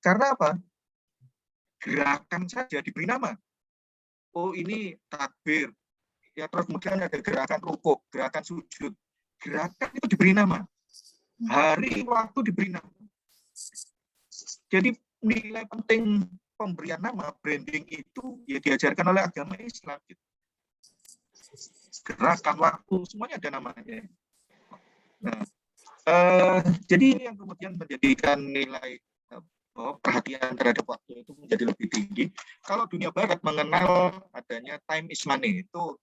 Karena apa? Gerakan saja diberi nama. Oh, ini takbir. Ya, terus kemudian ada gerakan rukuk, gerakan sujud. Gerakan itu diberi nama. Hari, waktu diberi nama. Jadi nilai penting pemberian nama, branding itu ya diajarkan oleh agama Islam. Gitu. Gerakan, waktu, semuanya ada namanya. Nah, jadi ini yang kemudian menjadikan nilai perhatian terhadap waktu itu menjadi lebih tinggi. Kalau dunia Barat mengenal adanya time is money, itu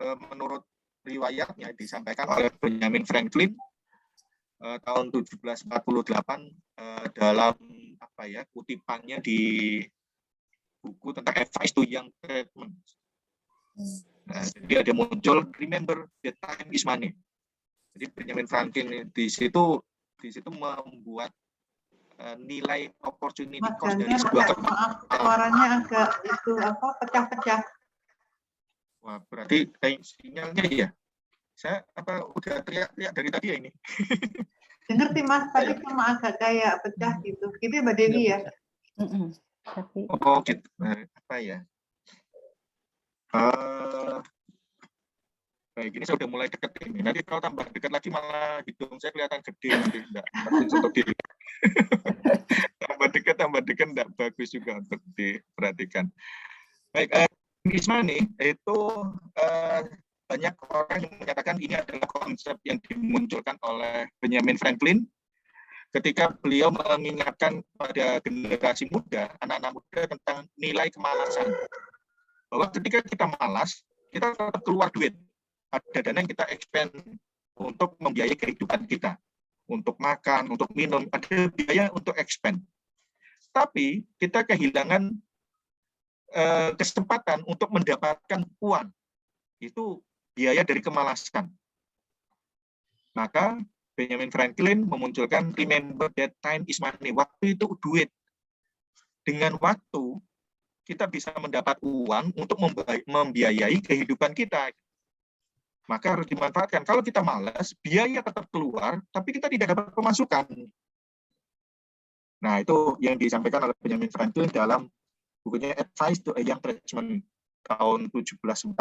menurut riwayatnya disampaikan oleh Benjamin Franklin tahun 1748 dalam apa ya kutipannya di buku tentang advice to young tradesmen. Nah, jadi ada muncul remember the time is money. Jadi Benjamin Franklin di situ membuat nilai opportunity cost dari sebuah suaranya agak itu pecah-pecah. Wah, berarti sinyalnya ya. Saya udah teriak-teriak dari tadi ya ini. Dengar sih Mas, tadi cuma agak kayak pecah gitu. Gitu Mbak Dewi ya. Oh gitu. Apa ya? Baik, ini saya udah mulai dekat ini. Nanti kalau tambah dekat lagi malah hidung saya kelihatan gede nanti enggak bagus untuk diri. tambah dekat enggak bagus juga untuk diperhatikan. Baik, Ismani itu banyak orang yang menyatakan ini adalah konsep yang dimunculkan oleh Benjamin Franklin ketika beliau mengingatkan pada generasi muda, anak-anak muda tentang nilai kemalasan. Bahwa ketika kita malas, kita tetap keluar duit. Ada dana yang kita expend untuk membiayai kehidupan kita. Untuk makan, untuk minum, ada biaya untuk expend. Tapi kita kehilangan kesempatan untuk mendapatkan uang. Itu biaya dari kemalasan. Maka Benjamin Franklin memunculkan remember that time is money. Waktu itu duit. Dengan waktu, kita bisa mendapat uang untuk membiayai kehidupan kita. Maka harus dimanfaatkan. Kalau kita malas, biaya tetap keluar, tapi kita tidak dapat pemasukan. Nah, itu yang disampaikan oleh Benjamin Franklin dalam bukunya Advice to a Young Tradesman tahun 1748.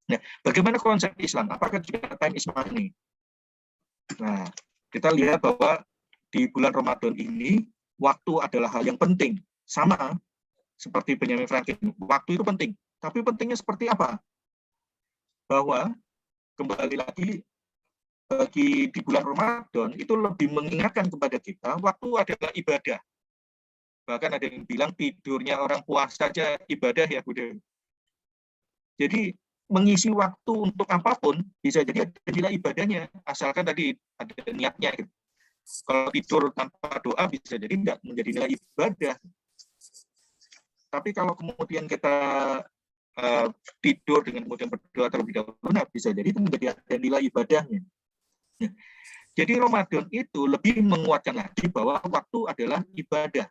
Nah, bagaimana konsep Islam? Apakah juga time is money? Nah, kita lihat bahwa di bulan Ramadan ini, waktu adalah hal yang penting. Sama seperti Benjamin Franklin, waktu itu penting. Tapi pentingnya seperti apa? Bahwa kembali lagi bagi di bulan Ramadan itu lebih mengingatkan kepada kita waktu adalah ibadah. Bahkan ada yang bilang tidurnya orang puasa saja ibadah ya Budi. Jadi mengisi waktu untuk apapun bisa jadi ada nilai ibadahnya, asalkan tadi ada niatnya. Kalau tidur tanpa doa bisa jadi tidak menjadi nilai ibadah. Tapi kalau kemudian kita tidur dengan kemudian berdoa terlebih dahulu, nah bisa jadi itu menjadi ada nilai ibadahnya. Jadi Ramadan itu lebih menguatkan lagi bahwa waktu adalah ibadah.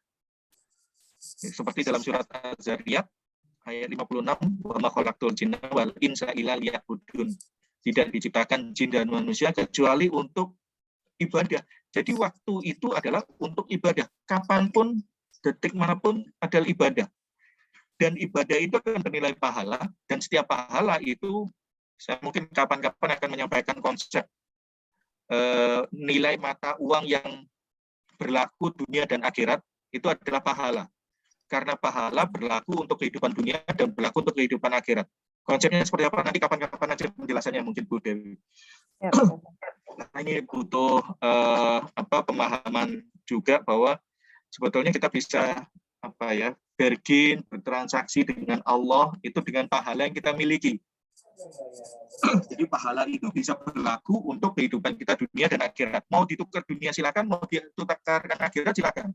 Seperti dalam surat Az-Zariyat ayat 56, wa ma khalaqtul jinna wal insa illa liya'budun. Tidak diciptakan jin dan manusia kecuali untuk ibadah. Jadi waktu itu adalah untuk ibadah. Kapanpun, detik manapun adalah ibadah. Dan ibadah itu akan bernilai pahala, dan setiap pahala itu, saya mungkin kapan-kapan akan menyampaikan konsep nilai mata uang yang berlaku dunia dan akhirat, itu adalah pahala. Karena pahala berlaku untuk kehidupan dunia dan berlaku untuk kehidupan akhirat. Konsepnya seperti apa? Nanti kapan-kapan aja penjelasannya mungkin Bu Dewi. Ya, nah, ini butuh pemahaman juga bahwa sebetulnya kita bisa bergain, bertransaksi dengan Allah, itu dengan pahala yang kita miliki. Jadi pahala itu bisa berlaku untuk kehidupan kita dunia dan akhirat. Mau ditukar dunia silakan, mau ditukarkan akhirat silakan.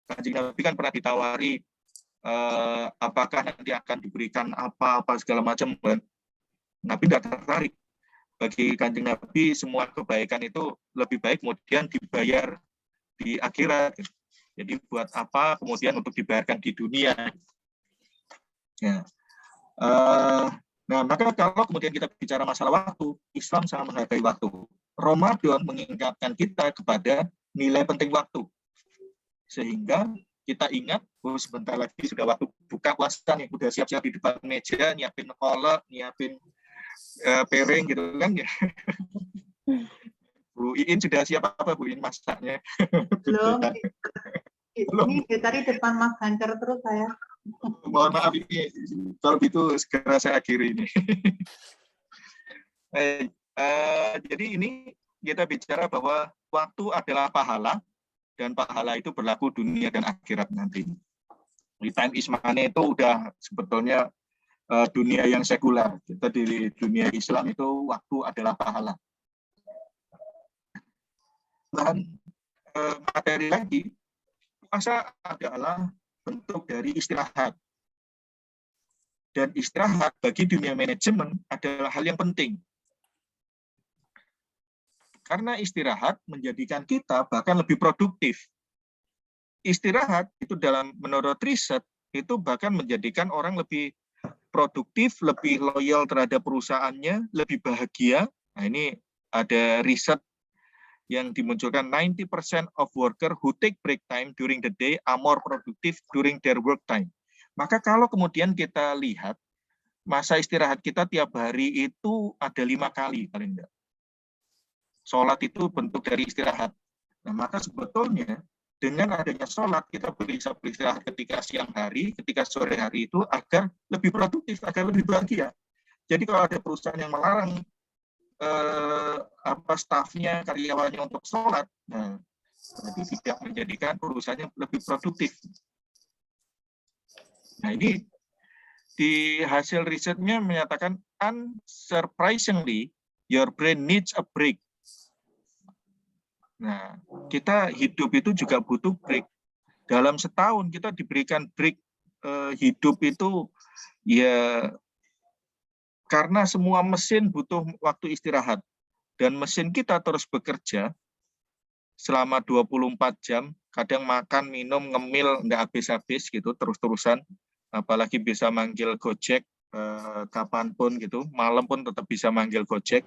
Kanjeng Nabi kan pernah ditawari apakah nanti akan diberikan apa-apa segala macam. Nabi tidak tertarik. Bagi Kanjeng Nabi semua kebaikan itu lebih baik kemudian dibayar di akhirat. Jadi buat apa kemudian untuk dibayarkan di dunia? Ya. Nah, maka kalau kemudian kita bicara masalah waktu, Islam sangat menghargai waktu. Ramadan mengingatkan kita kepada nilai penting waktu. Sehingga kita ingat, oh sebentar lagi sudah waktu buka puasa nih, udah siap-siap di depan meja, nyiapin kolak, nyiapin piring gitu kan ya. Bu Iin sudah siap apa Bu Iin masaknya? Belum. Ini tadi depan Mas Ganjar terus saya. Mohon maaf ini, kalau gitu segera saya akhiri ini. Jadi ini kita bicara bahwa waktu adalah pahala, dan pahala itu berlaku dunia dan akhirat nanti. Di time is money itu udah sebetulnya dunia yang sekuler. Kita di dunia Islam itu waktu adalah pahala. Dan materi lagi, puasa adalah bentuk dari istirahat. Dan istirahat bagi dunia manajemen adalah hal yang penting. Karena istirahat menjadikan kita bahkan lebih produktif. Istirahat itu menurut riset, itu bahkan menjadikan orang lebih produktif, lebih loyal terhadap perusahaannya, lebih bahagia. Nah, ini ada riset yang dimunculkan 90% of worker who take break time during the day are more productive during their work time. Maka kalau kemudian kita lihat masa istirahat kita tiap hari itu ada 5 kali paling enggak. Sholat itu bentuk dari istirahat. Nah, maka sebetulnya dengan adanya sholat kita bisa beristirahat ketika siang hari, ketika sore hari itu agar lebih produktif, agar lebih bahagia. Jadi kalau ada perusahaan yang melarang stafnya, karyawannya untuk sholat, nah, berarti tidak menjadikan perusahaannya lebih produktif. Nah, ini di hasil risetnya menyatakan unsurprisingly your brain needs a break. Nah, kita hidup itu juga butuh break. Dalam setahun kita diberikan break hidup itu ya karena semua mesin butuh waktu istirahat. Dan mesin kita terus bekerja selama 24 jam, kadang makan, minum, ngemil, nggak habis-habis gitu, terus-terusan. Apalagi bisa manggil Gojek kapanpun gitu, malam pun tetap bisa manggil Gojek.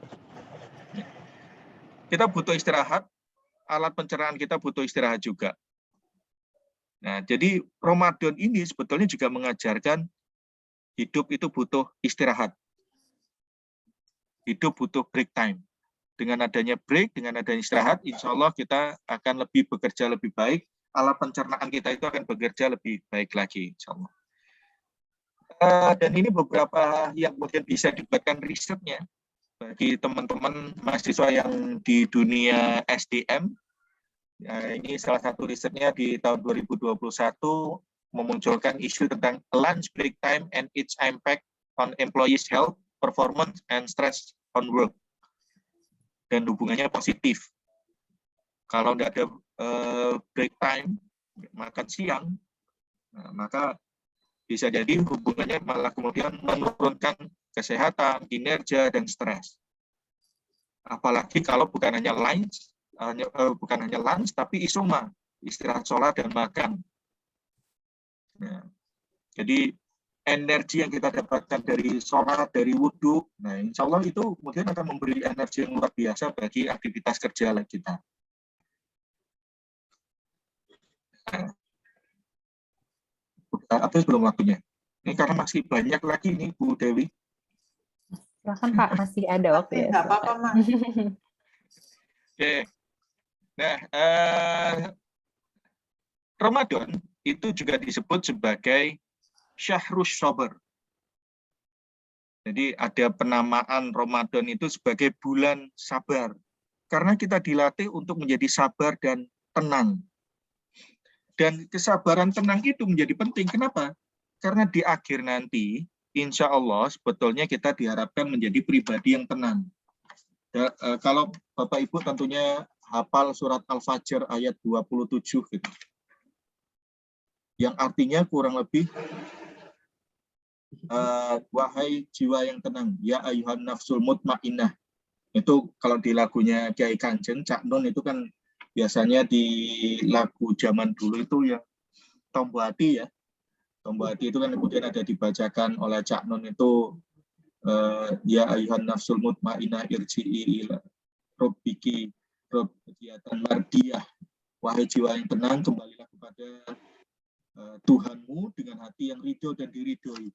Kita butuh istirahat, alat pencernaan kita butuh istirahat juga. Nah, jadi Ramadan ini sebetulnya juga mengajarkan hidup itu butuh istirahat. Hidup butuh break time. Dengan adanya break, dengan adanya istirahat, insya Allah kita akan lebih bekerja lebih baik, alat pencernaan kita itu akan bekerja lebih baik lagi, insya Allah. Dan ini beberapa yang kemudian bisa dibuatkan risetnya bagi teman-teman mahasiswa yang di dunia SDM. Ini salah satu risetnya di tahun 2021 memunculkan isu tentang lunch break time and its impact on employees' health, performance, and stress on work. Dan hubungannya positif. Kalau tidak ada break time, makan siang, maka bisa jadi hubungannya malah kemudian menurunkan kesehatan, kinerja, dan stres. Apalagi kalau bukan hanya lunch, tapi isoma, istirahat sholat dan makan. Nah, jadi energi yang kita dapatkan dari sholat, dari wudhu, nah insya Allah itu kemudian akan memberi energi yang luar biasa bagi aktivitas kerja kita. Nah, atau belum waktunya? Ini karena masih banyak lagi nih Bu Dewi. Silakan Pak, masih ada waktu ya. Nggak apa-apa Mas. Oke. Nah, Ramadan itu juga disebut sebagai Syahrus Sabr. Jadi ada penamaan Ramadan itu sebagai bulan sabar. Karena kita dilatih untuk menjadi sabar dan tenang. Dan kesabaran tenang itu menjadi penting. Kenapa? Karena di akhir nanti, insya Allah sebetulnya kita diharapkan menjadi pribadi yang tenang. Kalau Bapak Ibu tentunya hafal surat Al-Fajr ayat 27 gitu. Yang artinya kurang lebih wahai jiwa yang tenang, ya ayuhan nafsul mutmainnah. Itu kalau di lagunya Kiai Kanjeng, Cak Nun itu kan biasanya di lagu zaman dulu itu ya Tombo Hati ya. Tombo Hati itu kan kemudian ada dibacakan oleh Cak Nun itu ya ayuhan nafsul mutmainnah irji'i ila rabbiki rabbiyatan mardiyah. Wahai jiwa yang tenang, kembalilah kepada Tuhanmu dengan hati yang ridho dan diridhoi.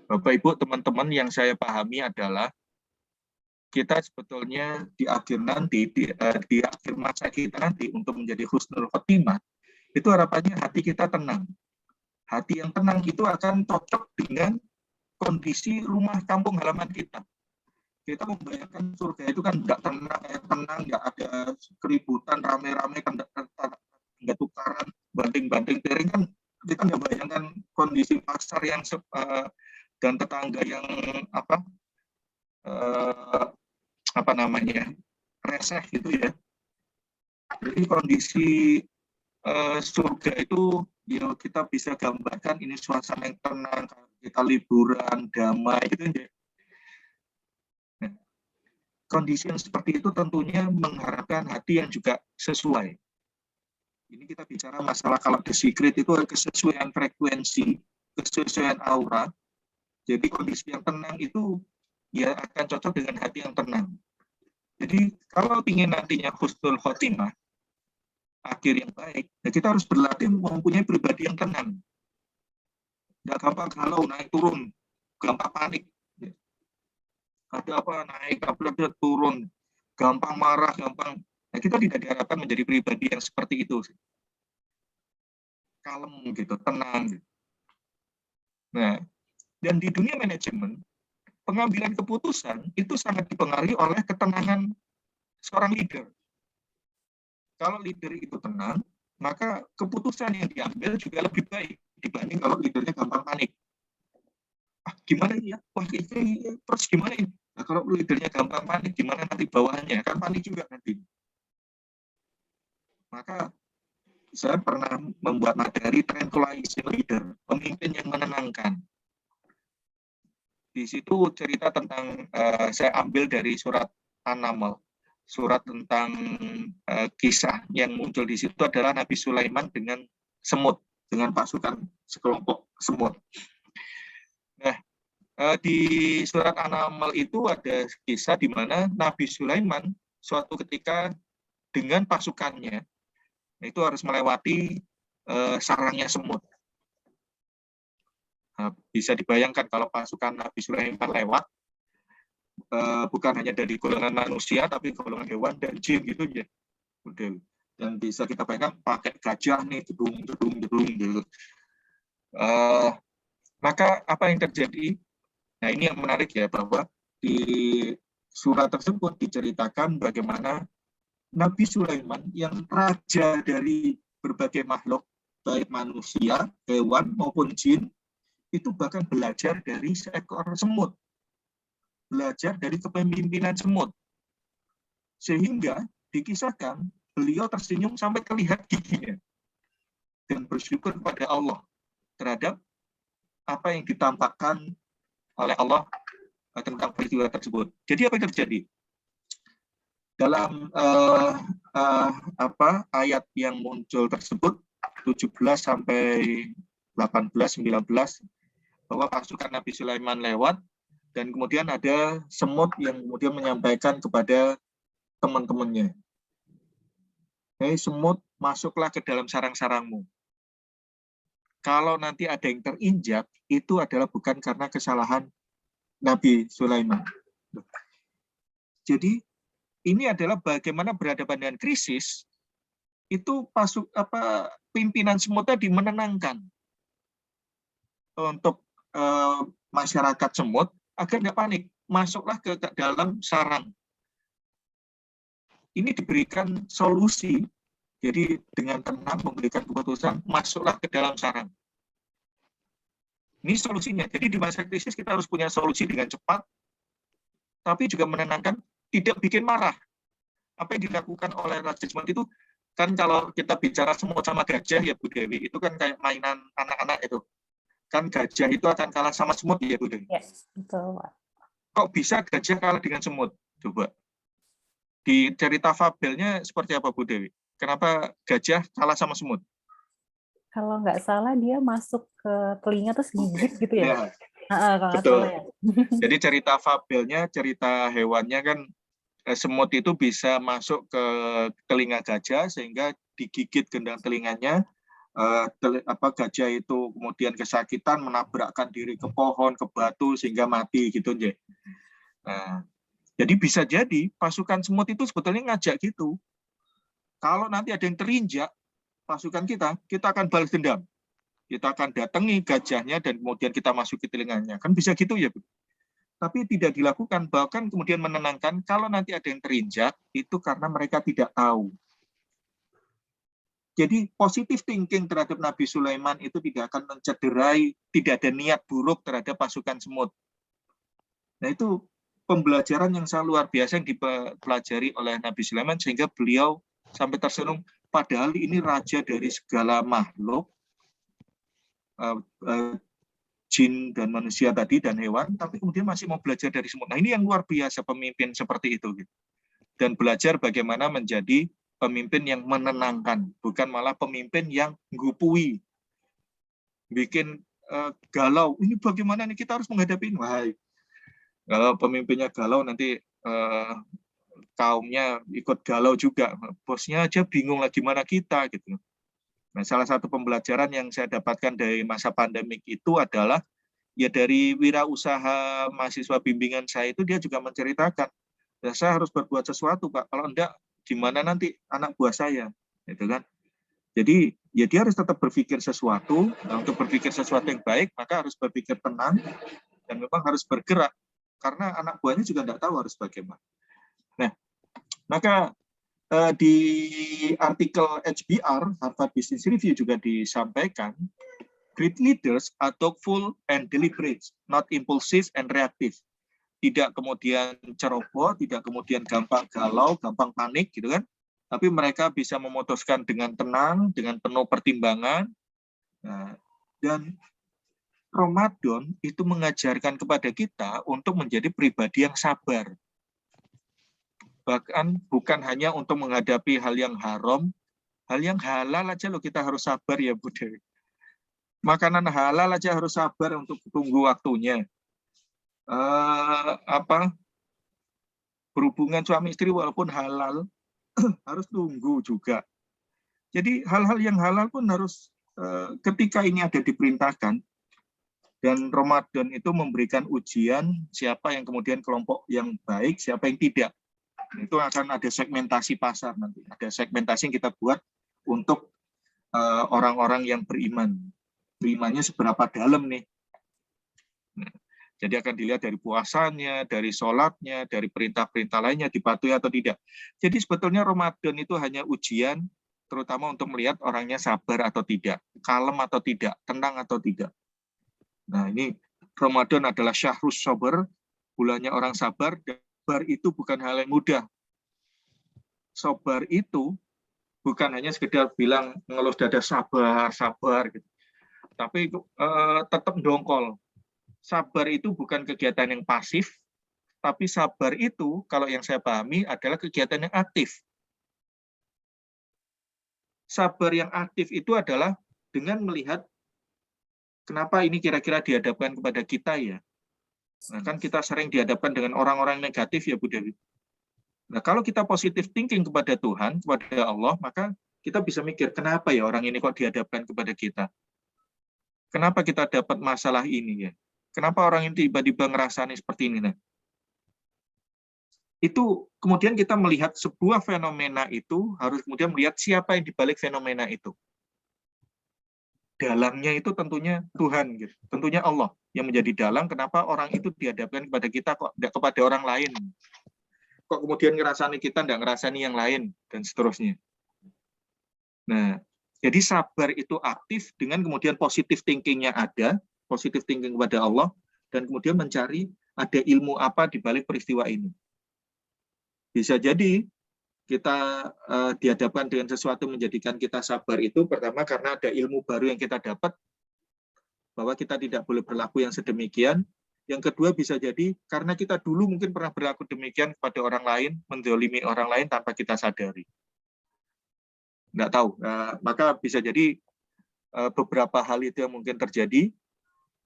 Bapak Ibu, teman-teman, yang saya pahami adalah kita sebetulnya di akhir nanti, di akhir masa kita nanti untuk menjadi husnul khotimah, itu harapannya hati kita tenang. Hati yang tenang itu akan cocok dengan kondisi rumah kampung halaman kita. Kita membayangkan surga itu kan tidak tenang, nggak ada keributan, rame-rame, nggak tukaran, banting-banting piring kan. Kita nggak bayangkan kondisi pasar yang dan tetangga yang apa namanya reseh gitu ya. Jadi kondisi surga itu ya kita bisa gambarkan ini suasana yang tenang, kita liburan damai gitu ya. Nah, kondisi yang seperti itu tentunya mengharapkan hati yang juga sesuai. Ini kita bicara masalah kalau The Secret itu kesesuaian frekuensi, kesesuaian aura. Jadi kondisi yang tenang itu ya akan cocok dengan hati yang tenang. Jadi kalau ingin nantinya husnul khotimah, akhir yang baik, ya kita harus berlatih mempunyai pribadi yang tenang. Nggak gampang galau, naik turun, gampang panik. Ada apa naik, upload turun, gampang marah, gampang. Nah, kita tidak diharapkan menjadi pribadi yang seperti itu. Kalem gitu, tenang. Gitu. Nah, dan di dunia manajemen, pengambilan keputusan itu sangat dipengaruhi oleh ketenangan seorang leader. Kalau leader itu tenang, maka keputusan yang diambil juga lebih baik dibanding kalau leadernya gampang panik. Gimana ini ya? Wah, ini terus gimana ini? Nah, kalau leadernya gampang panik, gimana nanti bawahannya? Kan panik juga nanti. Maka saya pernah membuat materi tranquilizing leader, pemimpin yang menenangkan. Di situ cerita tentang, saya ambil dari surat An-Naml, surat tentang kisah yang muncul di situ adalah Nabi Sulaiman dengan semut, dengan pasukan sekelompok semut. Nah, di surat An-Naml itu ada kisah di mana Nabi Sulaiman suatu ketika dengan pasukannya itu harus melewati sarangnya semut. Nah, bisa dibayangkan kalau pasukan Nabi Sulaiman lewat, bukan hanya dari golongan manusia, tapi golongan hewan dan jin gitu ya. Dan bisa kita bayangkan pakai gajah nih, gedung gitu. Maka apa yang terjadi? Nah, ini yang menarik ya, bahwa di surat tersebut diceritakan bagaimana Nabi Sulaiman yang raja dari berbagai makhluk, baik manusia, hewan maupun jin, itu bahkan belajar dari seekor semut. Belajar dari kepemimpinan semut. Sehingga dikisahkan beliau tersenyum sampai terlihat giginya. Dan bersyukur kepada Allah terhadap apa yang ditampakkan oleh Allah tentang peristiwa tersebut. Jadi apa yang terjadi? Dalam ayat yang muncul tersebut 17 sampai 18 19 bahwa pasukan Nabi Sulaiman lewat dan kemudian ada semut yang kemudian menyampaikan kepada teman-temannya, "Hei semut, masuklah ke dalam sarang-sarangmu. Kalau nanti ada yang terinjak, itu adalah bukan karena kesalahan Nabi Sulaiman." Jadi ini adalah bagaimana berhadapan dengan krisis, itu pimpinan semut tadi menenangkan untuk masyarakat semut agar nggak panik, masuklah ke dalam sarang. Ini diberikan solusi Jadi dengan tenang memberikan keputusan, masuklah ke dalam sarang. Ini solusinya. Jadi di masa krisis kita harus punya solusi dengan cepat, tapi juga menenangkan, tidak bikin marah. Apa yang dilakukan oleh Raja Semut itu, kan kalau kita bicara semut sama gajah ya Bu Dewi, itu kan kayak mainan anak-anak itu. Kan gajah itu akan kalah sama semut ya Bu Dewi. Ya, betul. Kok bisa gajah kalah dengan semut? Coba. Di cerita fabelnya seperti apa Bu Dewi? Kenapa gajah kalah sama semut? Kalau nggak salah dia masuk ke telinga terus gigit gitu ya? Ya, Kalau nggak betul. salah ya. Jadi cerita fabelnya, cerita hewannya kan semut itu bisa masuk ke telinga gajah sehingga digigit gendang telinganya. Gajah itu kemudian kesakitan menabrakkan diri ke pohon, ke batu sehingga mati gitu. Nah, jadi bisa jadi pasukan semut itu sebetulnya ngajak gitu. Kalau nanti ada yang terinjak pasukan kita akan balas dendam. Kita akan datangi gajahnya dan kemudian kita masuki telinganya. Kan bisa gitu ya, Bu. Tapi tidak dilakukan, bahkan kemudian menenangkan kalau nanti ada yang terinjak, itu karena mereka tidak tahu. Jadi positive thinking terhadap Nabi Sulaiman itu tidak akan mencederai, tidak ada niat buruk terhadap pasukan semut. Nah itu pembelajaran yang sangat luar biasa yang dipelajari oleh Nabi Sulaiman sehingga beliau sampai tersenyum, padahal ini raja dari segala makhluk, jin dan manusia tadi dan hewan, tapi kemudian masih mau belajar dari semut. Nah ini yang luar biasa pemimpin seperti itu. Dan belajar bagaimana menjadi pemimpin yang menenangkan, bukan malah pemimpin yang nggupui, bikin galau. Ini bagaimana nih kita harus menghadapi ini? Wah, kalau pemimpinnya galau nanti kaumnya ikut galau juga. Bosnya aja bingung lah gimana kita gitu. Nah, salah satu pembelajaran yang saya dapatkan dari masa pandemik itu adalah ya dari wirausaha mahasiswa bimbingan saya itu dia juga menceritakan, ya saya harus berbuat sesuatu Pak, kalau enggak gimana nanti anak buah saya, gitu kan. Jadi ya dia harus tetap berpikir sesuatu. Nah, untuk berpikir sesuatu yang baik maka harus berpikir tenang dan memang harus bergerak karena anak buahnya juga enggak tahu harus bagaimana. Nah, maka di artikel HBR, Harvard Business Review juga disampaikan, great leaders are thoughtful and deliberate, not impulsive and reactive. Tidak kemudian ceroboh, tidak kemudian gampang galau, gampang panik, gitu kan. Tapi mereka bisa memutuskan dengan tenang, dengan penuh pertimbangan. Nah, dan Ramadan itu mengajarkan kepada kita untuk menjadi pribadi yang sabar. Bahkan bukan hanya untuk menghadapi hal yang haram, hal yang halal aja loh kita harus sabar ya Bu Dewi. Makanan halal aja harus sabar untuk tunggu waktunya. Berhubungan suami istri walaupun halal harus tunggu juga. Jadi hal-hal yang halal pun harus ketika ini ada diperintahkan, dan Ramadan itu memberikan ujian siapa yang kemudian kelompok yang baik, siapa yang tidak. Itu akan ada segmentasi pasar nanti, ada segmentasi yang kita buat untuk orang-orang yang beriman. Berimannya seberapa dalam nih. Nah, jadi akan dilihat dari puasanya, dari sholatnya, dari perintah-perintah lainnya, dipatuhi atau tidak. Jadi sebetulnya Ramadan itu hanya ujian, terutama untuk melihat orangnya sabar atau tidak, kalem atau tidak, tenang atau tidak. Nah ini Ramadan adalah syahrus sabar, bulannya orang sabar, dan sabar itu bukan hal yang mudah. Sabar itu bukan hanya sekedar bilang ngelus dada sabar, sabar, gitu. Tapi tetap dongkol. Sabar itu bukan kegiatan yang pasif, tapi sabar itu kalau yang saya pahami adalah kegiatan yang aktif. Sabar yang aktif itu adalah dengan melihat kenapa ini kira-kira dihadapkan kepada kita ya. Nah, kan kita sering dihadapkan dengan orang-orang negatif ya Bu Dewi. Nah, kalau kita positive thinking kepada Tuhan, kepada Allah, maka kita bisa mikir, kenapa ya orang ini kok dihadapkan kepada kita? Kenapa kita dapat masalah ini ya? Kenapa orang ini tiba-tiba ngerasani seperti ini? Nah, itu kemudian kita melihat sebuah fenomena itu, harus kemudian melihat siapa yang dibalik fenomena itu. Dalangnya itu tentunya Tuhan, gitu. Tentunya Allah yang menjadi dalang. Kenapa orang itu dihadapkan kepada kita kok tidak kepada orang lain? Kok kemudian ngerasani kita, tidak ngerasani yang lain, dan seterusnya. Nah, jadi sabar itu aktif dengan kemudian positive thinking-nya ada, positive thinking kepada Allah, dan kemudian mencari ada ilmu apa di balik peristiwa ini. Bisa jadi kita dihadapkan dengan sesuatu menjadikan kita sabar itu pertama karena ada ilmu baru yang kita dapat, bahwa kita tidak boleh berlaku yang sedemikian. Yang kedua bisa jadi karena kita dulu mungkin pernah berlaku demikian kepada orang lain, menzalimi orang lain tanpa kita sadari. Nggak tahu. Maka bisa jadi beberapa hal itu yang mungkin terjadi,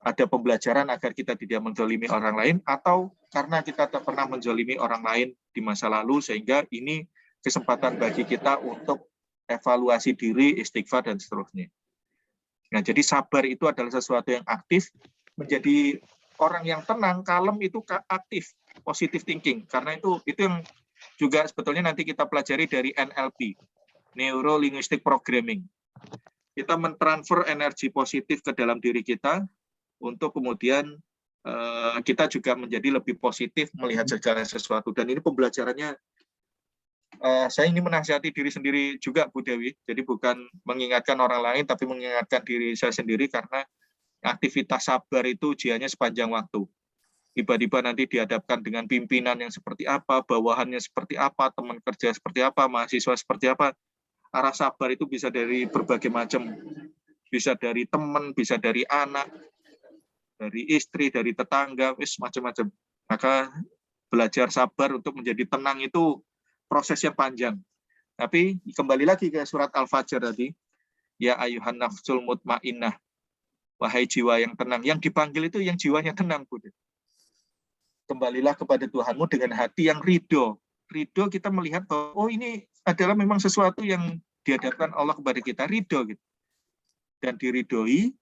ada pembelajaran agar kita tidak menzalimi orang lain, atau karena kita tak pernah menzalimi orang lain di masa lalu, sehingga ini kesempatan bagi kita untuk evaluasi diri, istighfar, dan seterusnya. Nah, jadi sabar itu adalah sesuatu yang aktif, menjadi orang yang tenang, kalem itu aktif, positive thinking. Karena itu yang juga sebetulnya nanti kita pelajari dari NLP, Neuro Linguistic Programming. Kita mentransfer energi positif ke dalam diri kita, untuk kemudian kita juga menjadi lebih positif melihat segala sesuatu. Dan ini pembelajarannya, saya ini menasihati diri sendiri juga, Bu Dewi. Jadi bukan mengingatkan orang lain, tapi mengingatkan diri saya sendiri, karena aktivitas sabar itu ujiannya sepanjang waktu. Tiba-tiba nanti dihadapkan dengan pimpinan yang seperti apa, bawahannya seperti apa, teman kerja seperti apa, mahasiswa seperti apa. Arah sabar itu bisa dari berbagai macam. Bisa dari teman, bisa dari anak, dari istri, dari tetangga, macam-macam. Maka belajar sabar untuk menjadi tenang itu prosesnya panjang. Tapi kembali lagi ke surat Al-Fajr tadi, ya ayuhan nafsul mutmainnah, wahai jiwa yang tenang. Yang dipanggil itu yang jiwanya tenang, Bu. Kembalilah kepada Tuhanmu dengan hati yang ridho. Ridho kita melihat bahwa oh ini adalah memang sesuatu yang dihadapkan Allah kepada kita, ridho gitu. Dan diridhoi,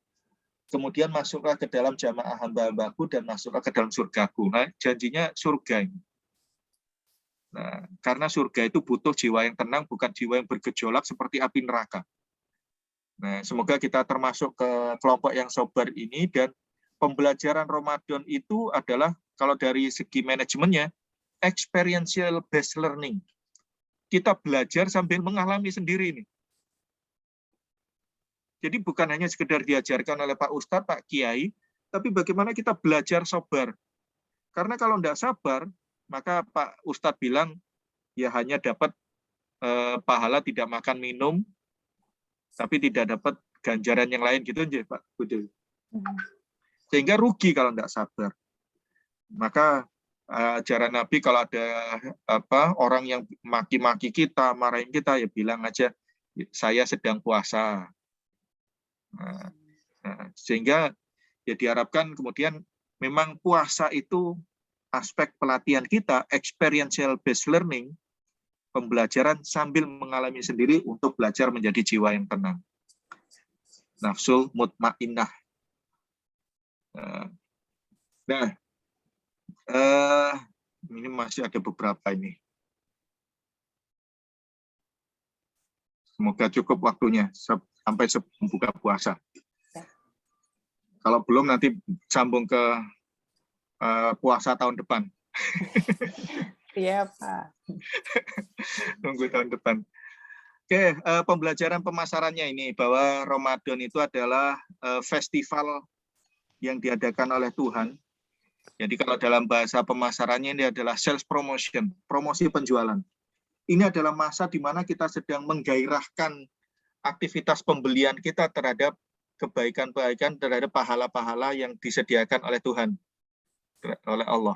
kemudian masuklah ke dalam jamaah hamba-hambaku dan masuklah ke dalam surgaku. Nah, janjinya surga ini. Nah, karena surga itu butuh jiwa yang tenang, bukan jiwa yang bergejolak seperti api neraka. Nah, semoga kita termasuk ke kelompok yang sabar ini, dan pembelajaran Ramadan itu adalah, kalau dari segi manajemennya, experiential based learning. Kita belajar sambil mengalami sendiri ini. Jadi bukan hanya sekedar diajarkan oleh Pak Ustadz, Pak Kiai, tapi bagaimana kita belajar sabar. Karena kalau tidak sabar, maka Pak Ustadz bilang, ya hanya dapat pahala tidak makan minum, tapi tidak dapat ganjaran yang lain gitu aja, Pak Budi. Sehingga rugi kalau tidak sabar. Maka ajaran Nabi kalau ada orang yang maki-maki kita, marahin kita, ya bilang aja, saya sedang puasa. Sehingga ya diharapkan kemudian memang puasa itu aspek pelatihan kita, experiential based learning, pembelajaran sambil mengalami sendiri untuk belajar menjadi jiwa yang tenang. Nafsul mutmainnah. Nah, ini masih ada beberapa ini. Semoga cukup waktunya sampai buka puasa. Kalau belum nanti sambung ke puasa tahun depan. Iya, Pak. Tunggu tahun depan. Oke, pembelajaran pemasarannya ini, bahwa Ramadan itu adalah festival yang diadakan oleh Tuhan. Jadi kalau dalam bahasa pemasarannya ini adalah sales promotion, promosi penjualan. Ini adalah masa di mana kita sedang menggairahkan aktivitas pembelian kita terhadap kebaikan-kebaikan, terhadap pahala-pahala yang disediakan oleh Tuhan, oleh Allah.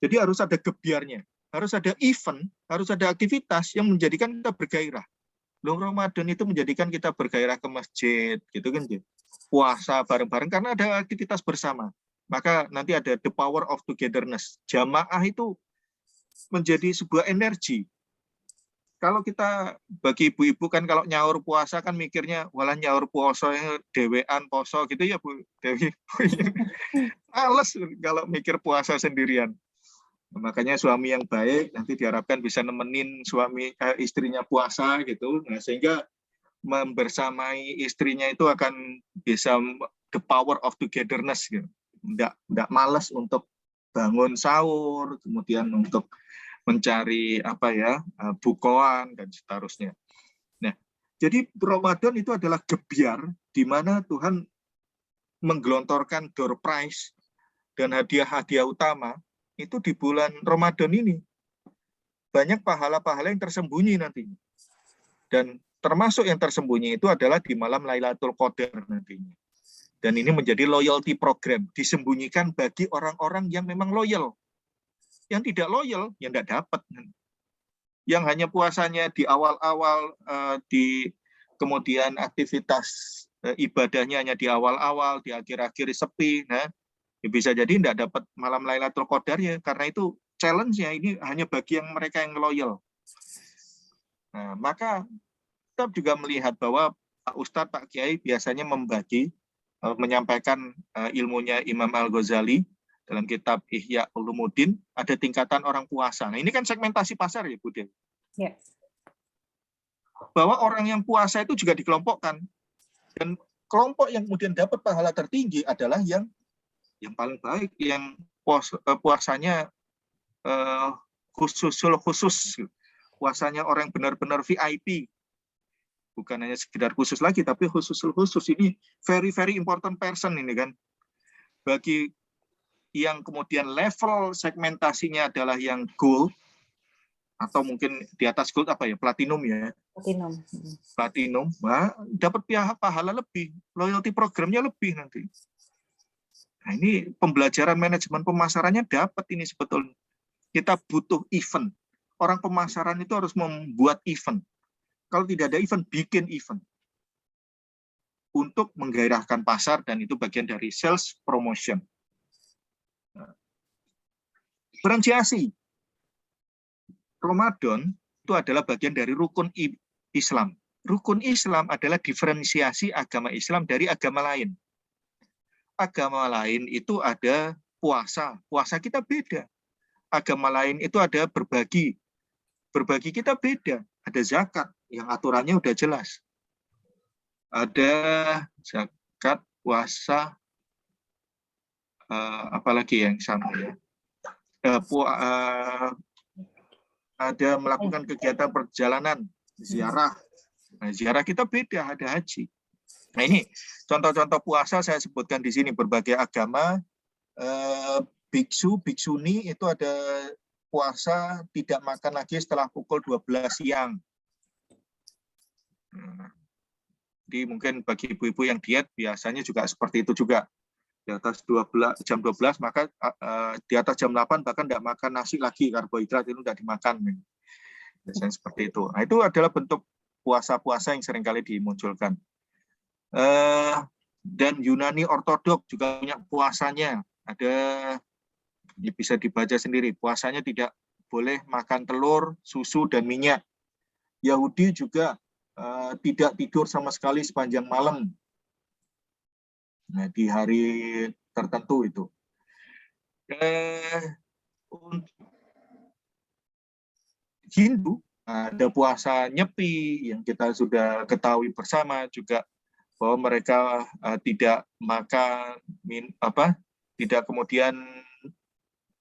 Jadi harus ada gebiarnya, harus ada event, harus ada aktivitas yang menjadikan kita bergairah. Loh, Ramadan itu menjadikan kita bergairah ke masjid, gitu kan? Puasa bareng-bareng karena ada aktivitas bersama. Maka nanti ada the power of togetherness. Jamaah itu menjadi sebuah energi. Kalau kita, bagi ibu-ibu kan kalau nyaur puasa kan mikirnya, walah nyaur puasa dewean poso gitu ya Bu Dewi. Males kalau mikir puasa sendirian. Makanya suami yang baik nanti diharapkan bisa nemenin istrinya puasa gitu. Nah, sehingga membersamai istrinya itu akan bisa the power of togetherness gitu. Nggak malas untuk bangun sahur, kemudian untuk mencari bukoan dan seterusnya. Nah, Jadi Ramadan itu adalah gebiar di mana Tuhan menggelontorkan door prize dan hadiah-hadiah utama itu di bulan Ramadan ini. Banyak pahala-pahala yang tersembunyi nantinya. Dan termasuk yang tersembunyi itu adalah di malam Lailatul Qadar nantinya. Dan ini menjadi loyalty program, disembunyikan bagi orang-orang yang memang loyal. Yang tidak loyal, ya tidak dapat. Yang hanya puasanya di awal-awal, kemudian aktivitas ibadahnya hanya di awal-awal, di akhir-akhir sepi. Nah, ya bisa jadi tidak dapat malam Lailatul Qadar ya, karena itu challenge-nya ini hanya bagi yang mereka yang loyal. Nah, maka kita juga melihat bahwa Pak Ustadz, Pak Kiai biasanya menyampaikan ilmunya Imam Al-Ghazali dalam kitab Ihya Ulumuddin, ada tingkatan orang puasa. Nah, ini kan segmentasi pasar ya, Bu Dewi. Ya. Bahwa orang yang puasa itu juga dikelompokkan. Dan kelompok yang kemudian dapat pahala tertinggi adalah yang paling baik, yang puasanya khusus. Puasanya orang benar-benar VIP. Bukan hanya sekedar khusus lagi, tapi khusus. Ini very, very important person ini kan. Bagi yang kemudian level segmentasinya adalah yang gold, atau mungkin di atas gold apa ya, platinum ya. Platinum, nah, dapat pahala lebih, loyalty programnya lebih nanti. Nah, ini pembelajaran manajemen pemasarannya dapat ini sebetulnya. Kita butuh event. Orang pemasaran itu harus membuat event. Kalau tidak ada event, bikin event. Untuk menggairahkan pasar, dan itu bagian dari sales promotion. Diferensiasi. Ramadan itu adalah bagian dari rukun Islam. Rukun Islam adalah diferensiasi agama Islam dari agama lain. Agama lain itu ada puasa. Puasa kita beda. Agama lain itu ada berbagi. Berbagi kita beda. Ada zakat yang aturannya udah jelas. Ada zakat, puasa, apalagi yang sama ya. Ada melakukan kegiatan perjalanan, ziarah. Nah, ziarah kita beda, ada haji. Nah, ini contoh-contoh puasa saya sebutkan di sini, berbagai agama. Biksu, biksuni itu ada puasa tidak makan lagi setelah pukul 12 siang. Jadi mungkin bagi ibu-ibu yang diet biasanya juga seperti itu juga. Di atas jam 12 maka di atas jam 8 bahkan tidak makan nasi lagi, karbohidrat itu tidak dimakan. Biasanya seperti itu. Nah, itu adalah bentuk puasa-puasa yang seringkali dimunculkan. Dan Yunani Ortodok juga punya puasanya. Ada, ini bisa dibaca sendiri, puasanya tidak boleh makan telur, susu, dan minyak. Yahudi juga tidak tidur sama sekali sepanjang malam. Nah, di hari tertentu itu. Hindu ada puasa Nyepi yang kita sudah ketahui bersama juga, bahwa mereka tidak makan tidak kemudian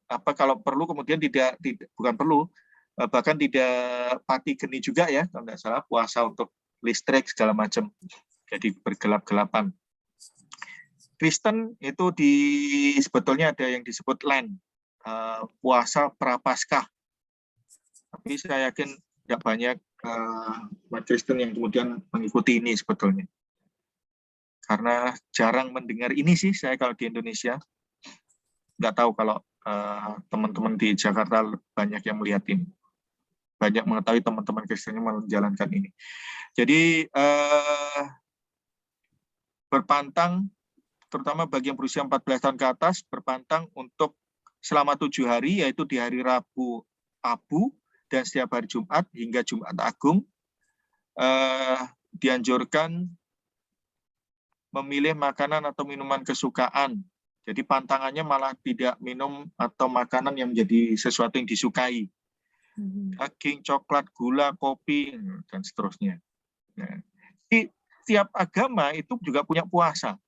kalau perlu kemudian tidak bukan perlu, bahkan tidak pati geni juga ya, kalau tidak salah, puasa untuk listrik segala macam, jadi bergelap-gelapan. Kristen itu sebetulnya ada yang disebut Lent, puasa Prapaskah. Tapi saya yakin tidak banyak umat Kristen yang kemudian mengikuti ini sebetulnya. Karena jarang mendengar ini sih saya kalau di Indonesia. Nggak tahu kalau teman-teman di Jakarta banyak yang melihat ini. Banyak mengetahui teman-teman Kristen yang menjalankan ini. Jadi berpantang, terutama bagi yang berusia 14 tahun ke atas, berpantang untuk selama 7 hari, yaitu di hari Rabu Abu dan setiap hari Jumat hingga Jumat Agung, dianjurkan memilih makanan atau minuman kesukaan. Jadi pantangannya malah tidak minum atau makanan yang menjadi sesuatu yang disukai. Daging, coklat, gula, kopi, dan seterusnya. Nah, tiap agama itu juga punya puasa.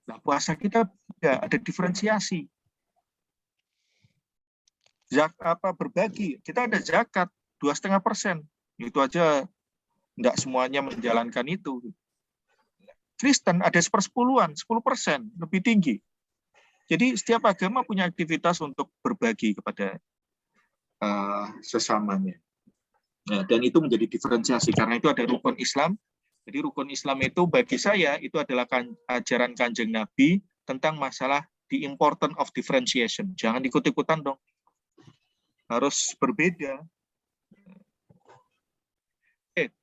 Nah, puasa kita ada diferensiasi. Berbagi, kita ada zakat 2,5%. Itu aja Enggak semuanya menjalankan itu. Kristen ada 10%, 10%, lebih tinggi. Jadi setiap agama punya aktivitas untuk berbagi kepada sesamanya. Nah, dan itu menjadi diferensiasi, karena itu ada rukun Islam. Jadi rukun Islam itu bagi saya itu adalah ajaran Kanjeng Nabi tentang masalah the importance of differentiation. Jangan ikut-ikutan dong. Harus berbeda.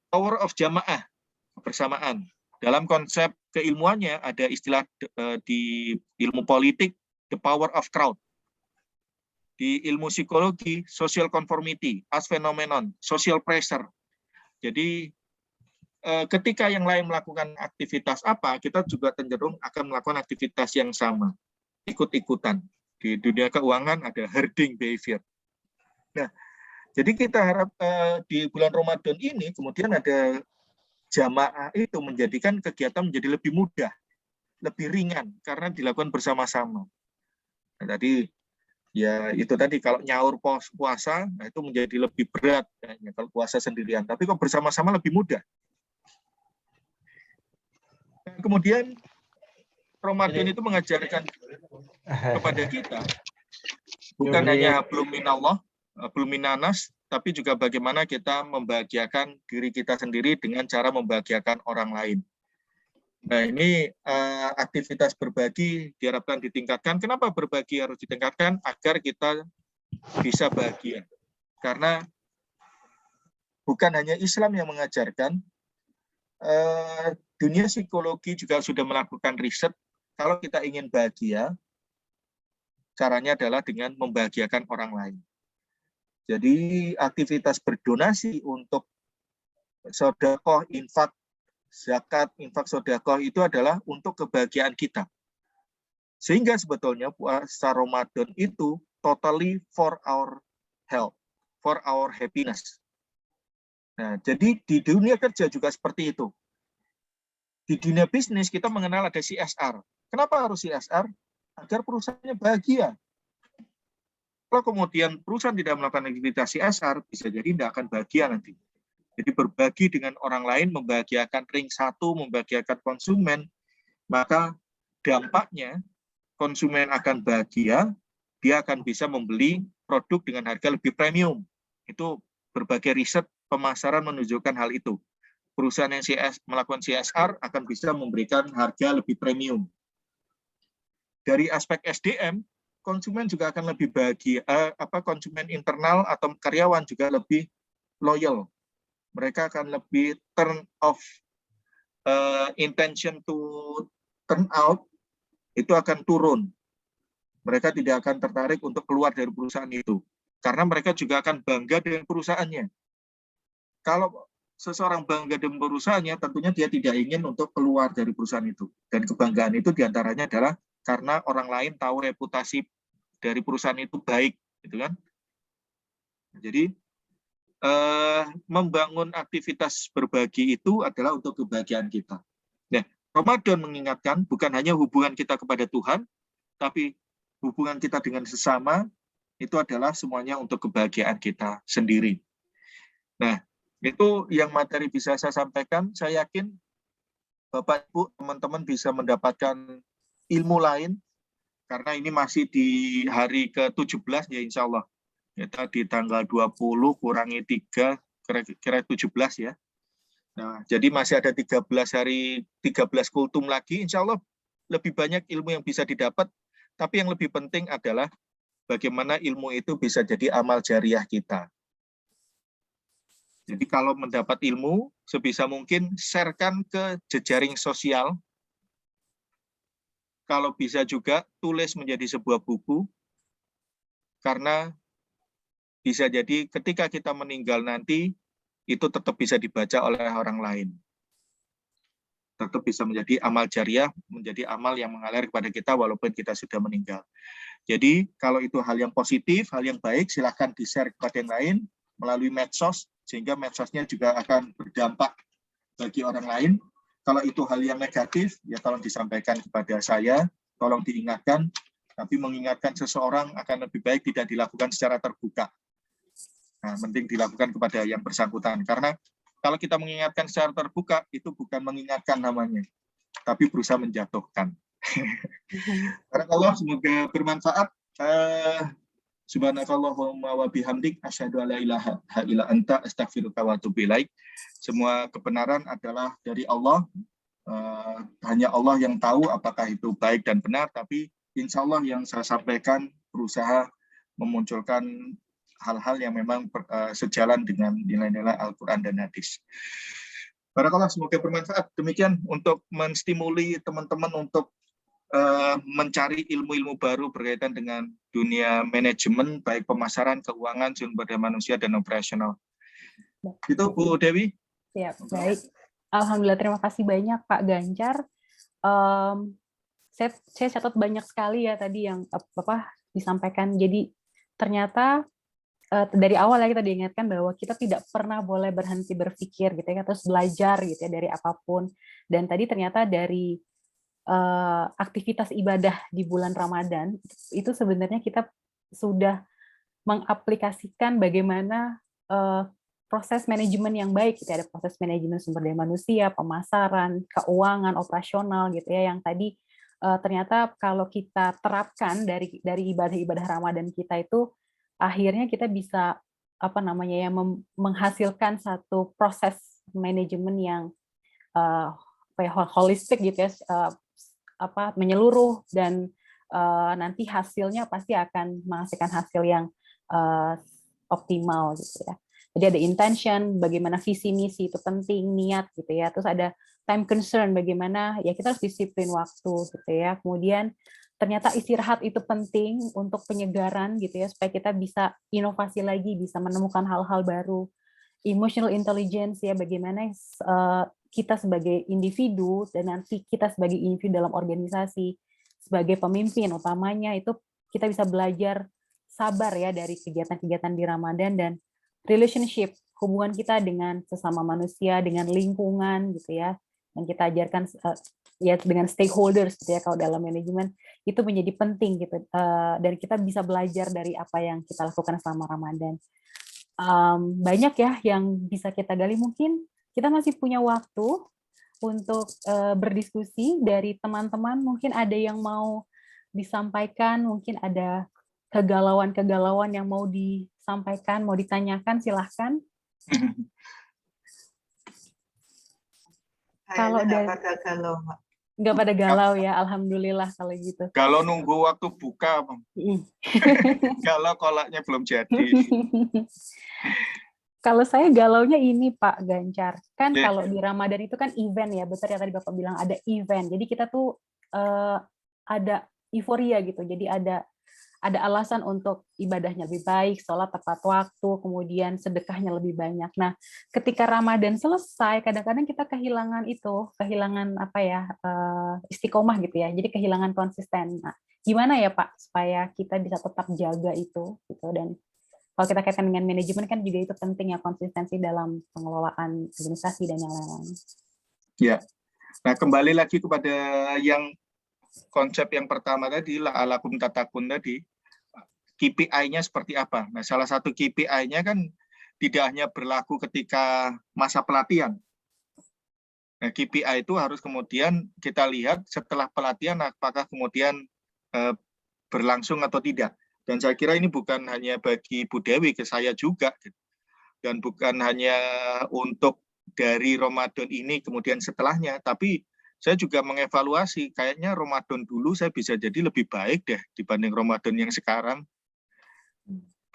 Power of jamaah, kebersamaan. Dalam konsep keilmuannya ada istilah di ilmu politik, the power of crowd. Di ilmu psikologi, social conformity, as phenomenon, social pressure. Jadi ketika yang lain melakukan aktivitas apa, kita juga cenderung akan melakukan aktivitas yang sama, ikut-ikutan. Di dunia keuangan ada herding behavior. Nah, jadi kita harap di bulan Ramadan ini kemudian ada jamaah itu menjadikan kegiatan menjadi lebih mudah, lebih ringan karena dilakukan bersama-sama. Nah, tadi ya itu tadi kalau nyaur puasa, nah itu menjadi lebih berat kayaknya kalau puasa sendirian. Tapi kok bersama-sama lebih mudah. Kemudian Ramadan itu mengajarkan kepada kita bukan hanya belum minallah, belum minanas, tapi juga bagaimana kita membahagiakan diri kita sendiri dengan cara membahagiakan orang lain. Nah, ini aktivitas berbagi diharapkan ditingkatkan. Kenapa berbagi harus ditingkatkan? Agar kita bisa bahagia. Karena bukan hanya Islam yang mengajarkan, dunia psikologi juga sudah melakukan riset. Kalau kita ingin bahagia, caranya adalah dengan membahagiakan orang lain. Jadi aktivitas berdonasi untuk sedekah, infak, zakat, infak, sedekah itu adalah untuk kebahagiaan kita. Sehingga sebetulnya puasa Ramadan itu totally for our health, for our happiness. Nah, jadi di dunia kerja juga seperti itu. Di dunia bisnis kita mengenal ada CSR. Kenapa harus CSR? Agar perusahaannya bahagia. Kalau kemudian perusahaan tidak melakukan aktivitas CSR, bisa jadi tidak akan bahagia nanti. Jadi berbagi dengan orang lain, membahagiakan ring satu, membahagiakan konsumen, maka dampaknya konsumen akan bahagia, dia akan bisa membeli produk dengan harga lebih premium. Itu berbagai riset pemasaran menunjukkan hal itu. Perusahaan yang melakukan CSR akan bisa memberikan harga lebih premium. Dari aspek SDM, konsumen juga akan lebih bahagia, konsumen internal atau karyawan juga lebih loyal. Mereka akan lebih turn off, intention to turn out, itu akan turun. Mereka tidak akan tertarik untuk keluar dari perusahaan itu. Karena mereka juga akan bangga dengan perusahaannya. Kalau seseorang bangga dengan perusahaannya, tentunya dia tidak ingin untuk keluar dari perusahaan itu. Dan kebanggaan itu diantaranya adalah karena orang lain tahu reputasi dari perusahaan itu baik, gitu kan? Jadi membangun aktivitas berbagi itu adalah untuk kebahagiaan kita. Nah, Ramadan mengingatkan bukan hanya hubungan kita kepada Tuhan, tapi hubungan kita dengan sesama itu adalah semuanya untuk kebahagiaan kita sendiri. Nah, itu yang materi bisa saya sampaikan. Saya yakin Bapak Ibu, teman-teman bisa mendapatkan ilmu lain, karena ini masih di hari ke-17 ya insya Allah. Kita di tanggal 20 kurangi 3, kira-kira 17 ya. Nah, jadi masih ada 13 hari, 13 kultum lagi, insya Allah lebih banyak ilmu yang bisa didapat, tapi yang lebih penting adalah bagaimana ilmu itu bisa jadi amal jariah kita. Jadi kalau mendapat ilmu, sebisa mungkin share-kan ke jejaring sosial. Kalau bisa juga tulis menjadi sebuah buku, karena bisa jadi ketika kita meninggal nanti, itu tetap bisa dibaca oleh orang lain. Tetap bisa menjadi amal jariah, menjadi amal yang mengalir kepada kita walaupun kita sudah meninggal. Jadi kalau itu hal yang positif, hal yang baik, silahkan di-share kepada yang lain melalui medsos, sehingga medsosnya juga akan berdampak bagi orang lain. Kalau itu hal yang negatif, ya tolong disampaikan kepada saya, tolong diingatkan, tapi mengingatkan seseorang akan lebih baik tidak dilakukan secara terbuka. Nah, penting dilakukan kepada yang bersangkutan, karena Kalau kita mengingatkan secara terbuka, itu bukan mengingatkan namanya, tapi berusaha menjatuhkan. Barakallah, semoga bermanfaat. Subhanakallahumma wa bihamdik asyhadu an la ilaha illa anta astaghfiruka wa atubu ilaik. Semua kebenaran adalah dari Allah. Hanya Allah yang tahu apakah itu baik dan benar, tapi insya Allah yang saya sampaikan berusaha memunculkan hal-hal yang memang sejalan dengan nilai-nilai Al-Quran dan hadis. Barakallah, semoga bermanfaat. Demikian untuk menstimuli teman-teman untuk mencari ilmu-ilmu baru berkaitan dengan dunia manajemen, baik pemasaran, keuangan, sumber daya manusia, dan operasional. Itu Bu Dewi. Ya, baik. Alhamdulillah, terima kasih banyak Pak Ganjar. Saya catat banyak sekali ya tadi yang disampaikan. Jadi ternyata dari awal ya kita diingatkan bahwa kita tidak pernah boleh berhenti berpikir gitu ya, terus belajar gitu ya dari apapun. Dan tadi ternyata dari aktivitas ibadah di bulan Ramadan itu sebenarnya kita sudah mengaplikasikan bagaimana proses manajemen yang baik gitu ya. Ada proses manajemen sumber daya manusia, pemasaran, keuangan, operasional gitu ya, yang tadi ternyata kalau kita terapkan dari ibadah-ibadah Ramadan kita itu akhirnya kita bisa menghasilkan satu proses manajemen yang holistik gitu ya, menyeluruh, dan nanti hasilnya pasti akan menghasilkan hasil yang optimal gitu ya. Jadi ada intention, bagaimana visi misi itu penting, niat gitu ya. Terus ada time concern, bagaimana ya kita harus disiplin waktu gitu ya. Kemudian ternyata istirahat itu penting untuk penyegaran gitu ya, supaya kita bisa inovasi lagi, bisa menemukan hal-hal baru. Emotional intelligence ya, bagaimana kita sebagai individu dan nanti kita sebagai individu dalam organisasi, sebagai pemimpin utamanya itu kita bisa belajar sabar ya dari kegiatan-kegiatan di Ramadan, dan relationship, hubungan kita dengan sesama manusia, dengan lingkungan gitu ya, yang kita ajarkan ya dengan stakeholders gitu ya kalau dalam manajemen itu menjadi penting gitu, dan kita bisa belajar dari apa yang kita lakukan selama Ramadan. Banyak ya yang bisa kita gali, mungkin kita masih punya waktu untuk berdiskusi dari teman-teman, mungkin ada yang mau disampaikan, mungkin ada kegalauan-kegalauan yang mau disampaikan, mau ditanyakan, silahkan. Kalau nggak pada galau, Mbak. Nggak pada galau ya, alhamdulillah kalau gitu. Kalau nunggu waktu buka, kalau kolaknya belum jadi. Kalau saya galaunya ini Pak Ganjar, kan kalau di Ramadan itu kan event ya, betul ya tadi Bapak bilang ada event. Jadi kita tuh ada euforia gitu. Jadi ada alasan untuk ibadahnya lebih baik, sholat tepat waktu, kemudian sedekahnya lebih banyak. Nah, ketika Ramadan selesai, kadang-kadang kita kehilangan istiqomah gitu ya. Jadi kehilangan konsisten. Nah, gimana ya Pak supaya kita bisa tetap jaga itu gitu, dan kalau kita kaitkan dengan manajemen kan juga itu penting ya, konsistensi dalam pengelolaan organisasi dan yang lain-lain. Ya, nah kembali lagi kepada yang konsep yang pertama tadi, la'alakum tatakun tadi, KPI-nya seperti apa? Nah, salah satu KPI-nya kan tidak hanya berlaku ketika masa pelatihan. Nah, KPI itu harus kemudian kita lihat setelah pelatihan apakah kemudian berlangsung atau tidak. Dan saya kira ini bukan hanya bagi Bu Dewi, ke saya juga. Dan bukan hanya untuk dari Ramadan ini kemudian setelahnya, tapi saya juga mengevaluasi, kayaknya Ramadan dulu saya bisa jadi lebih baik deh dibanding Ramadan yang sekarang.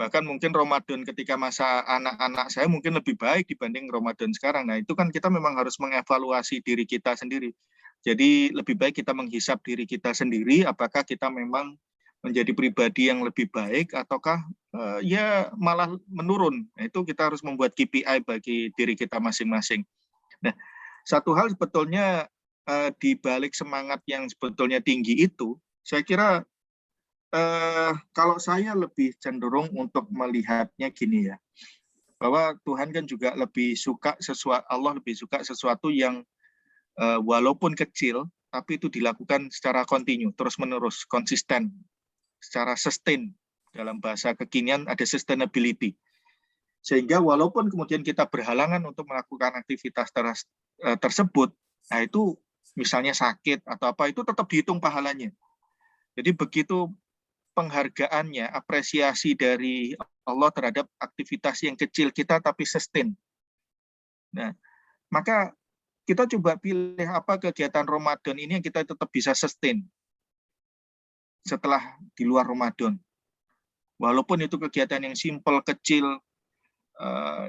Bahkan mungkin Ramadan ketika masa anak-anak saya mungkin lebih baik dibanding Ramadan sekarang. Nah, itu kan kita memang harus mengevaluasi diri kita sendiri. Jadi lebih baik kita menghisap diri kita sendiri, apakah kita memang menjadi pribadi yang lebih baik ataukah ya malah menurun. Nah, itu kita harus membuat KPI bagi diri kita masing-masing. Nah, satu hal sebetulnya di balik semangat yang sebetulnya tinggi itu, saya kira kalau saya lebih cenderung untuk melihatnya gini ya, bahwa Tuhan kan juga lebih suka Allah lebih suka sesuatu yang walaupun kecil, tapi itu dilakukan secara kontinu, terus-menerus, konsisten, secara sustain. Dalam bahasa kekinian ada sustainability. Sehingga walaupun kemudian kita berhalangan untuk melakukan aktivitas tersebut, nah itu misalnya sakit atau apa, itu tetap dihitung pahalanya. Jadi begitu penghargaannya, apresiasi dari Allah terhadap aktivitas yang kecil kita tapi sustain. Nah, maka kita coba pilih apa kegiatan Ramadan ini yang kita tetap bisa sustain setelah di luar Ramadan. Walaupun itu kegiatan yang simpel, kecil,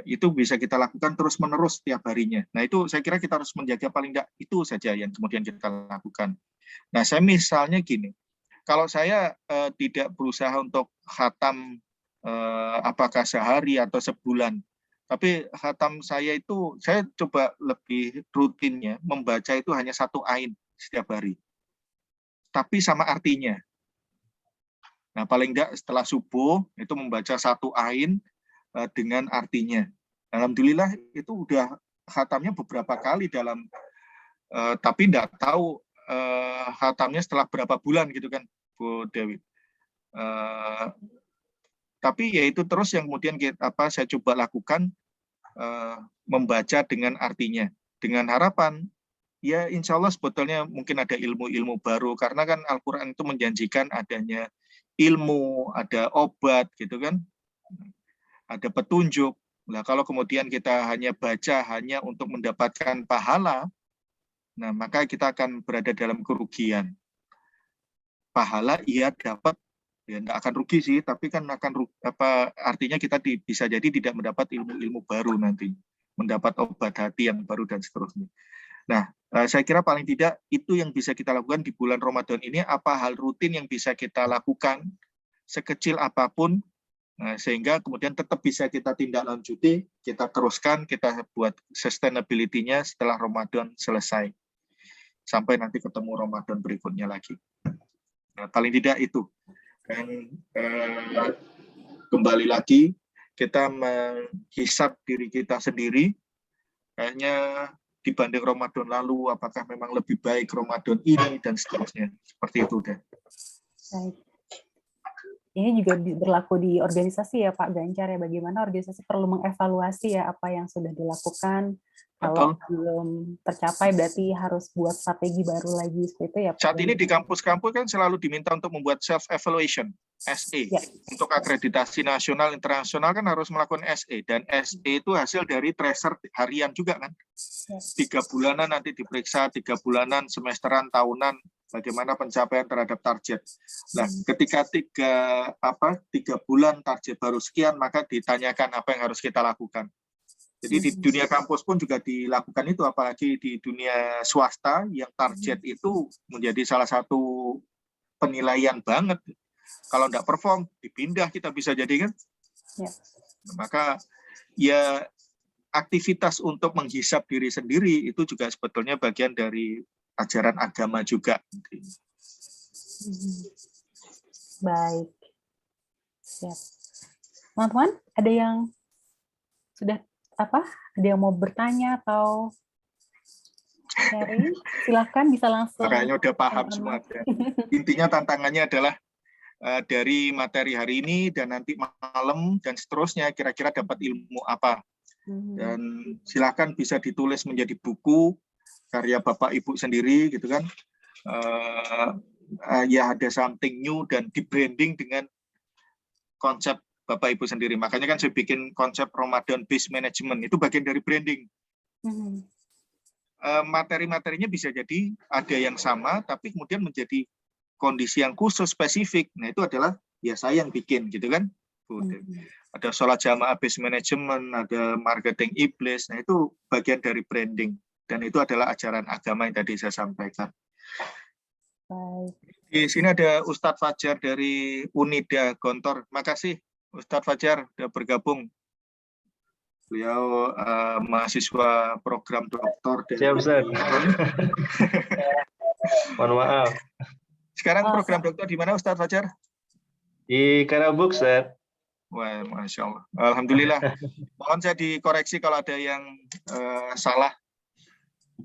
itu bisa kita lakukan terus-menerus setiap harinya. Nah, itu saya kira kita harus menjaga paling tidak itu saja yang kemudian kita lakukan. Nah, saya misalnya gini, kalau saya tidak berusaha untuk khatam apakah sehari atau sebulan, tapi khatam saya itu, saya coba lebih rutinnya membaca itu hanya 1 ain setiap hari. Tapi sama artinya. Nah, paling tidak setelah subuh, itu membaca 1 ain dengan artinya. Alhamdulillah itu udah khatamnya beberapa kali dalam, tapi tidak tahu khatamnya setelah berapa bulan gitu kan, Bu Dewi. Tapi ya itu terus yang kemudian saya coba lakukan, membaca dengan artinya, dengan harapan ya insya Allah sebetulnya mungkin ada ilmu-ilmu baru, karena kan Al-Quran itu menjanjikan adanya ilmu, ada obat gitu kan, ada petunjuk. Nah, kalau kemudian kita hanya baca hanya untuk mendapatkan pahala, nah maka kita akan berada dalam kerugian. Pahala ia dapat, ya tidak akan rugi sih, tapi kan akan artinya kita bisa jadi tidak mendapat ilmu-ilmu baru nanti, mendapat obat hati yang baru dan seterusnya. Nah, saya kira paling tidak itu yang bisa kita lakukan di bulan Ramadan ini, apa hal rutin yang bisa kita lakukan sekecil apapun, sehingga kemudian tetap bisa kita tindak lanjuti, kita teruskan, kita buat sustainability-nya setelah Ramadan selesai. Sampai nanti ketemu Ramadan berikutnya lagi. Nah, paling tidak itu. Dan kembali lagi, kita menghisap diri kita sendiri, kayaknya dibanding Ramadan lalu, apakah memang lebih baik Ramadan ini, dan seterusnya. Seperti itu deh. Baik. Ini juga berlaku di organisasi ya Pak Ganjar ya, bagaimana organisasi perlu mengevaluasi ya apa yang sudah dilakukan. Kalau belum tercapai berarti harus buat strategi baru lagi, seperti itu ya Pak. Saat ini di kampus-kampus kan selalu diminta untuk membuat self-evaluation, SE. Ya. Untuk akreditasi nasional, internasional kan harus melakukan SE. Dan SE itu hasil dari tracer harian juga kan. 3 bulanan nanti diperiksa, 3 bulanan, semesteran, tahunan, bagaimana pencapaian terhadap target. Nah, ketika 3 bulan target baru sekian, maka ditanyakan apa yang harus kita lakukan. Jadi di dunia kampus pun juga dilakukan itu, apalagi di dunia swasta yang target itu menjadi salah satu penilaian banget. Kalau tidak perform, dipindah kita bisa jadi kan. Ya. Maka ya aktivitas untuk menghisap diri sendiri itu juga sebetulnya bagian dari ajaran agama juga. Baik. Siap. Teman-teman, ada yang sudah ada yang mau bertanya atau sharing? Silakan bisa langsung. Kayaknya udah paham semua. Ya. Intinya tantangannya adalah dari materi hari ini dan nanti malam dan seterusnya kira-kira dapat ilmu apa. Dan silakan bisa ditulis menjadi buku karya Bapak Ibu sendiri gitu kan. Ya ada something new dan di branding dengan konsep Bapak Ibu sendiri. Makanya kan saya bikin konsep Ramadan Based Management, itu bagian dari branding. Materi-materinya bisa jadi ada yang sama, tapi kemudian menjadi kondisi yang khusus, spesifik. Nah itu adalah ya saya yang bikin gitu kan. Ada sholat jamaah based management, ada marketing iblis, nah itu bagian dari branding. Dan itu adalah ajaran agama yang tadi saya sampaikan. Di sini ada Ustadz Fajar dari Unida Gontor. Makasih Ustadz Fajar sudah bergabung. Beliau mahasiswa program doktor. Siap, Ustaz. Mohon maaf. Sekarang program doktor di mana Ustadz Fajar? Di Karabuk, Ustaz. Wah, Masya Allah. Alhamdulillah. Mohon saya dikoreksi kalau ada yang salah.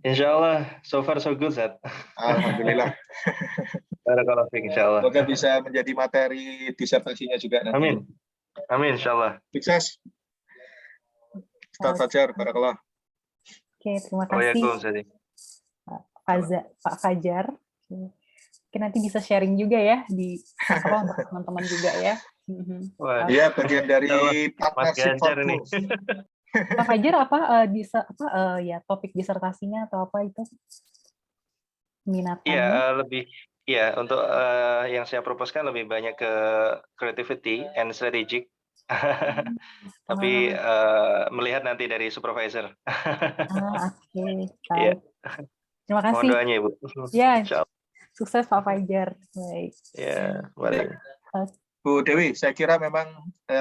Insya Allah, so far so good, Ustaz. Alhamdulillah. Barakallahu fiik, insya Allah. Semoga bisa menjadi materi disertasinya juga nanti. Amin. Amin, insya Allah. Sukses. Ustaz Fajar, barakallah. Oke, terima Waalaikumsalam, kasih Ustaz. Pak Fajar. Mungkin nanti bisa sharing juga ya di untuk teman-teman juga ya. Wah, Dia bagian dari Mas partnership for Ganjar nih. Good. Pak Fajar ya topik disertasinya atau apa itu? Minatannya? Iya, lebih untuk yang saya proposkan lebih banyak ke creativity and strategic. Tapi melihat nanti dari supervisor. Oke, Iya. baik. Terima Mohon kasih. doanya, Ibu. Ya, Insyaallah. sukses Pak Fajar. Baik. Ya, baik. Bu Dewi, saya kira memang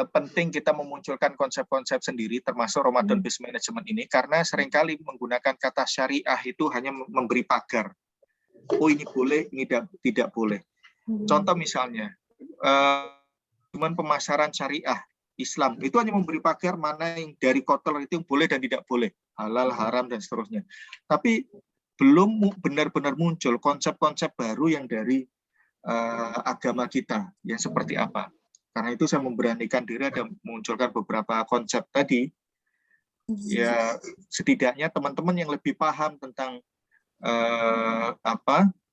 penting kita memunculkan konsep-konsep sendiri termasuk Ramadan Based Management ini karena seringkali menggunakan kata syariah itu hanya memberi pagar. Oh ini boleh, ini tidak boleh. Contoh misalnya, cuman pemasaran syariah Islam itu hanya memberi pagar mana yang dari kotor itu yang boleh dan tidak boleh, halal, haram dan seterusnya. Tapi belum benar-benar muncul konsep-konsep baru yang dari agama kita yang seperti apa. Karena itu saya memberanikan diri dan mengunculkan beberapa konsep tadi. Ya setidaknya teman-teman yang lebih paham tentang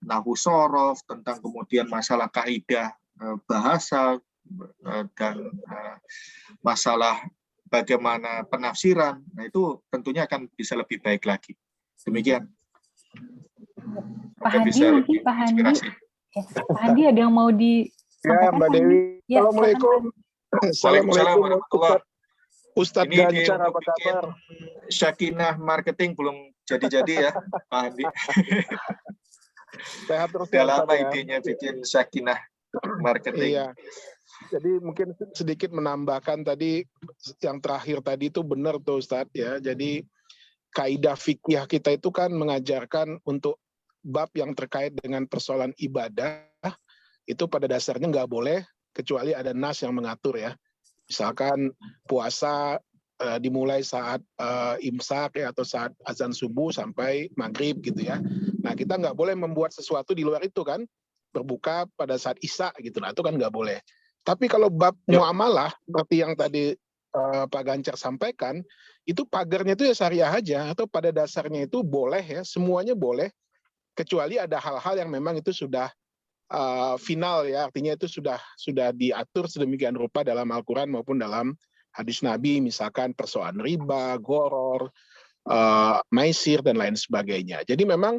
nahwu shorof, tentang kemudian masalah kaidah bahasa dan masalah bagaimana penafsiran, nah itu tentunya akan bisa lebih baik lagi. Demikian. Pak Hadi, mungkin Pak Hadi. Pak Hadi ada yang mau Ya, Mbak Dewi. Ya, Assalamualaikum. Assalamualaikum warahmatullahi wabarakatuh. Ustadz Ganjar, apa kabar? Syakinah marketing belum jadi-jadi ya, Pak Hadi. Sehat terus Udah ya, lama ya. idenya bikin Syakinah marketing. Iya. Jadi mungkin sedikit menambahkan tadi yang terakhir tadi itu benar tuh Ustadz ya. Jadi kaidah fikih kita itu kan mengajarkan untuk bab yang terkait dengan persoalan ibadah itu pada dasarnya nggak boleh kecuali ada nas yang mengatur ya. Misalkan puasa dimulai saat imsak ya, atau saat azan subuh sampai maghrib gitu ya. Nah kita nggak boleh membuat sesuatu di luar itu kan, berbuka pada saat isya gitu, nah itu kan nggak boleh. Tapi kalau bab muamalah seperti yang tadi Pak Ganjar sampaikan, itu pagarnya itu ya syariah aja, atau pada dasarnya itu boleh ya, semuanya boleh, kecuali ada hal-hal yang memang itu sudah final ya, artinya itu sudah diatur sedemikian rupa dalam Al-Quran maupun dalam hadis Nabi, misalkan persoalan riba, goror, maisir dan lain sebagainya. Jadi memang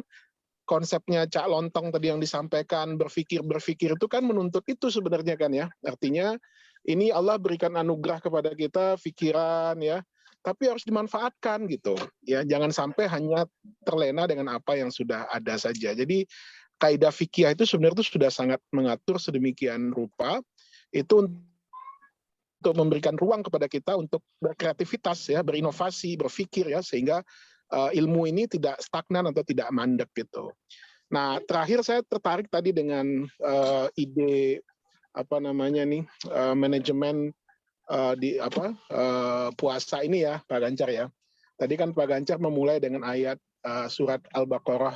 konsepnya Cak Lontong tadi yang disampaikan berpikir itu kan menuntut itu sebenarnya kan ya. Artinya ini Allah berikan anugerah kepada kita pikiran ya, tapi harus dimanfaatkan gitu. Ya, jangan sampai hanya terlena dengan apa yang sudah ada saja. Jadi kaidah fikih itu sebenarnya itu sudah sangat mengatur sedemikian rupa itu untuk memberikan ruang kepada kita untuk berkreativitas ya, berinovasi, berpikir ya, sehingga ilmu ini tidak stagnan atau tidak mandek gitu. Nah, terakhir saya tertarik tadi dengan ide manajemen puasa ini ya, Pak Ganjar ya. Tadi kan Pak Ganjar memulai dengan ayat surat Al-Baqarah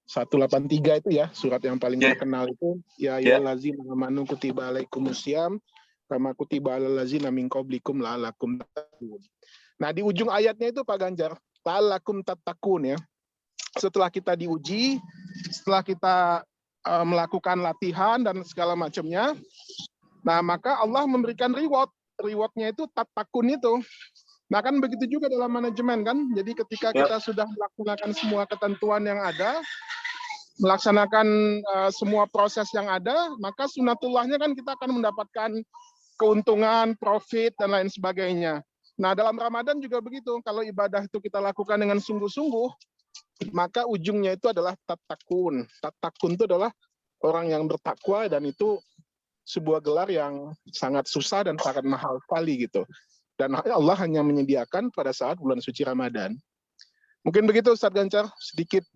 183 itu ya, surat yang paling terkenal itu ya ayyuhallazina amanu kutiba alaikumusiyam kama kutiba alal ladzina min qablikum la'allakum tattaqun. Nah, di ujung ayatnya itu Pak Ganjar, la'allakum tattaqun ya. Setelah kita diuji, setelah kita melakukan latihan dan segala macamnya, nah maka Allah memberikan rewardnya itu tattaqun itu. Nah kan begitu juga dalam manajemen kan. Jadi ketika kita sudah melaksanakan semua ketentuan yang ada, melaksanakan semua proses yang ada, maka sunatullahnya kan kita akan mendapatkan keuntungan, profit, dan lain sebagainya. Nah dalam Ramadan juga begitu. Kalau ibadah itu kita lakukan dengan sungguh-sungguh, maka ujungnya itu adalah tattaqun. Tattaqun itu adalah orang yang bertakwa, dan itu sebuah gelar yang sangat susah dan sangat mahal sekali gitu. Dan Allah hanya menyediakan pada saat bulan suci Ramadan. Mungkin begitu Ustadz Ganjar, sedikit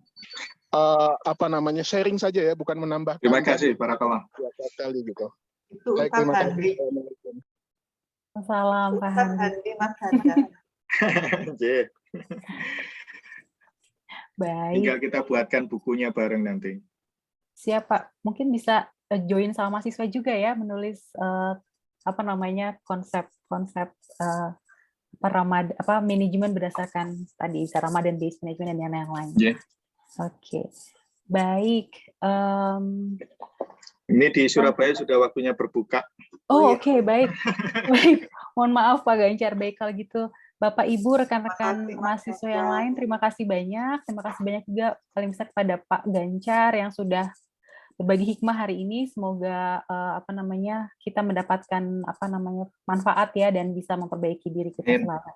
sharing saja ya, bukan menambahkan. Terima kasih, barakallah. Sekali gitu. Itu Ustadz Handi. Salam Pak Handi, Mas Ganjar. Baik. Tinggal kita buatkan bukunya bareng nanti. Siap Pak, mungkin bisa join sama mahasiswa juga ya, menulis konsep-konsep manajemen berdasarkan tadi Ramadan based management dan yang lain. Yeah. Oke. Baik. Ini di Surabaya sudah waktunya berbuka. Oh, oke, baik. Baik. Mohon maaf Pak Gancar. Baik kalau gitu Bapak Ibu, rekan-rekan mahasiswa yang lain, terima kasih banyak. Terima kasih banyak juga paling besar kepada Pak Gancar yang sudah berbagi hikmah hari ini. Semoga kita mendapatkan manfaat ya dan bisa memperbaiki diri kita selalu.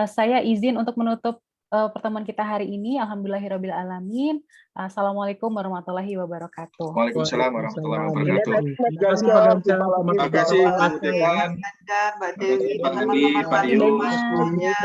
Saya izin untuk menutup pertemuan kita hari ini. Alhamdulillahirabbil alamin. Assalamualaikum warahmatullahi wabarakatuh. Waalaikumsalam warahmatullahi wabarakatuh. Terima kasih Pak Ganjar. Terima kasih Bu Dekan. Mbak Dewi, Pak teman-teman Andi, Pak Dio. semuanya.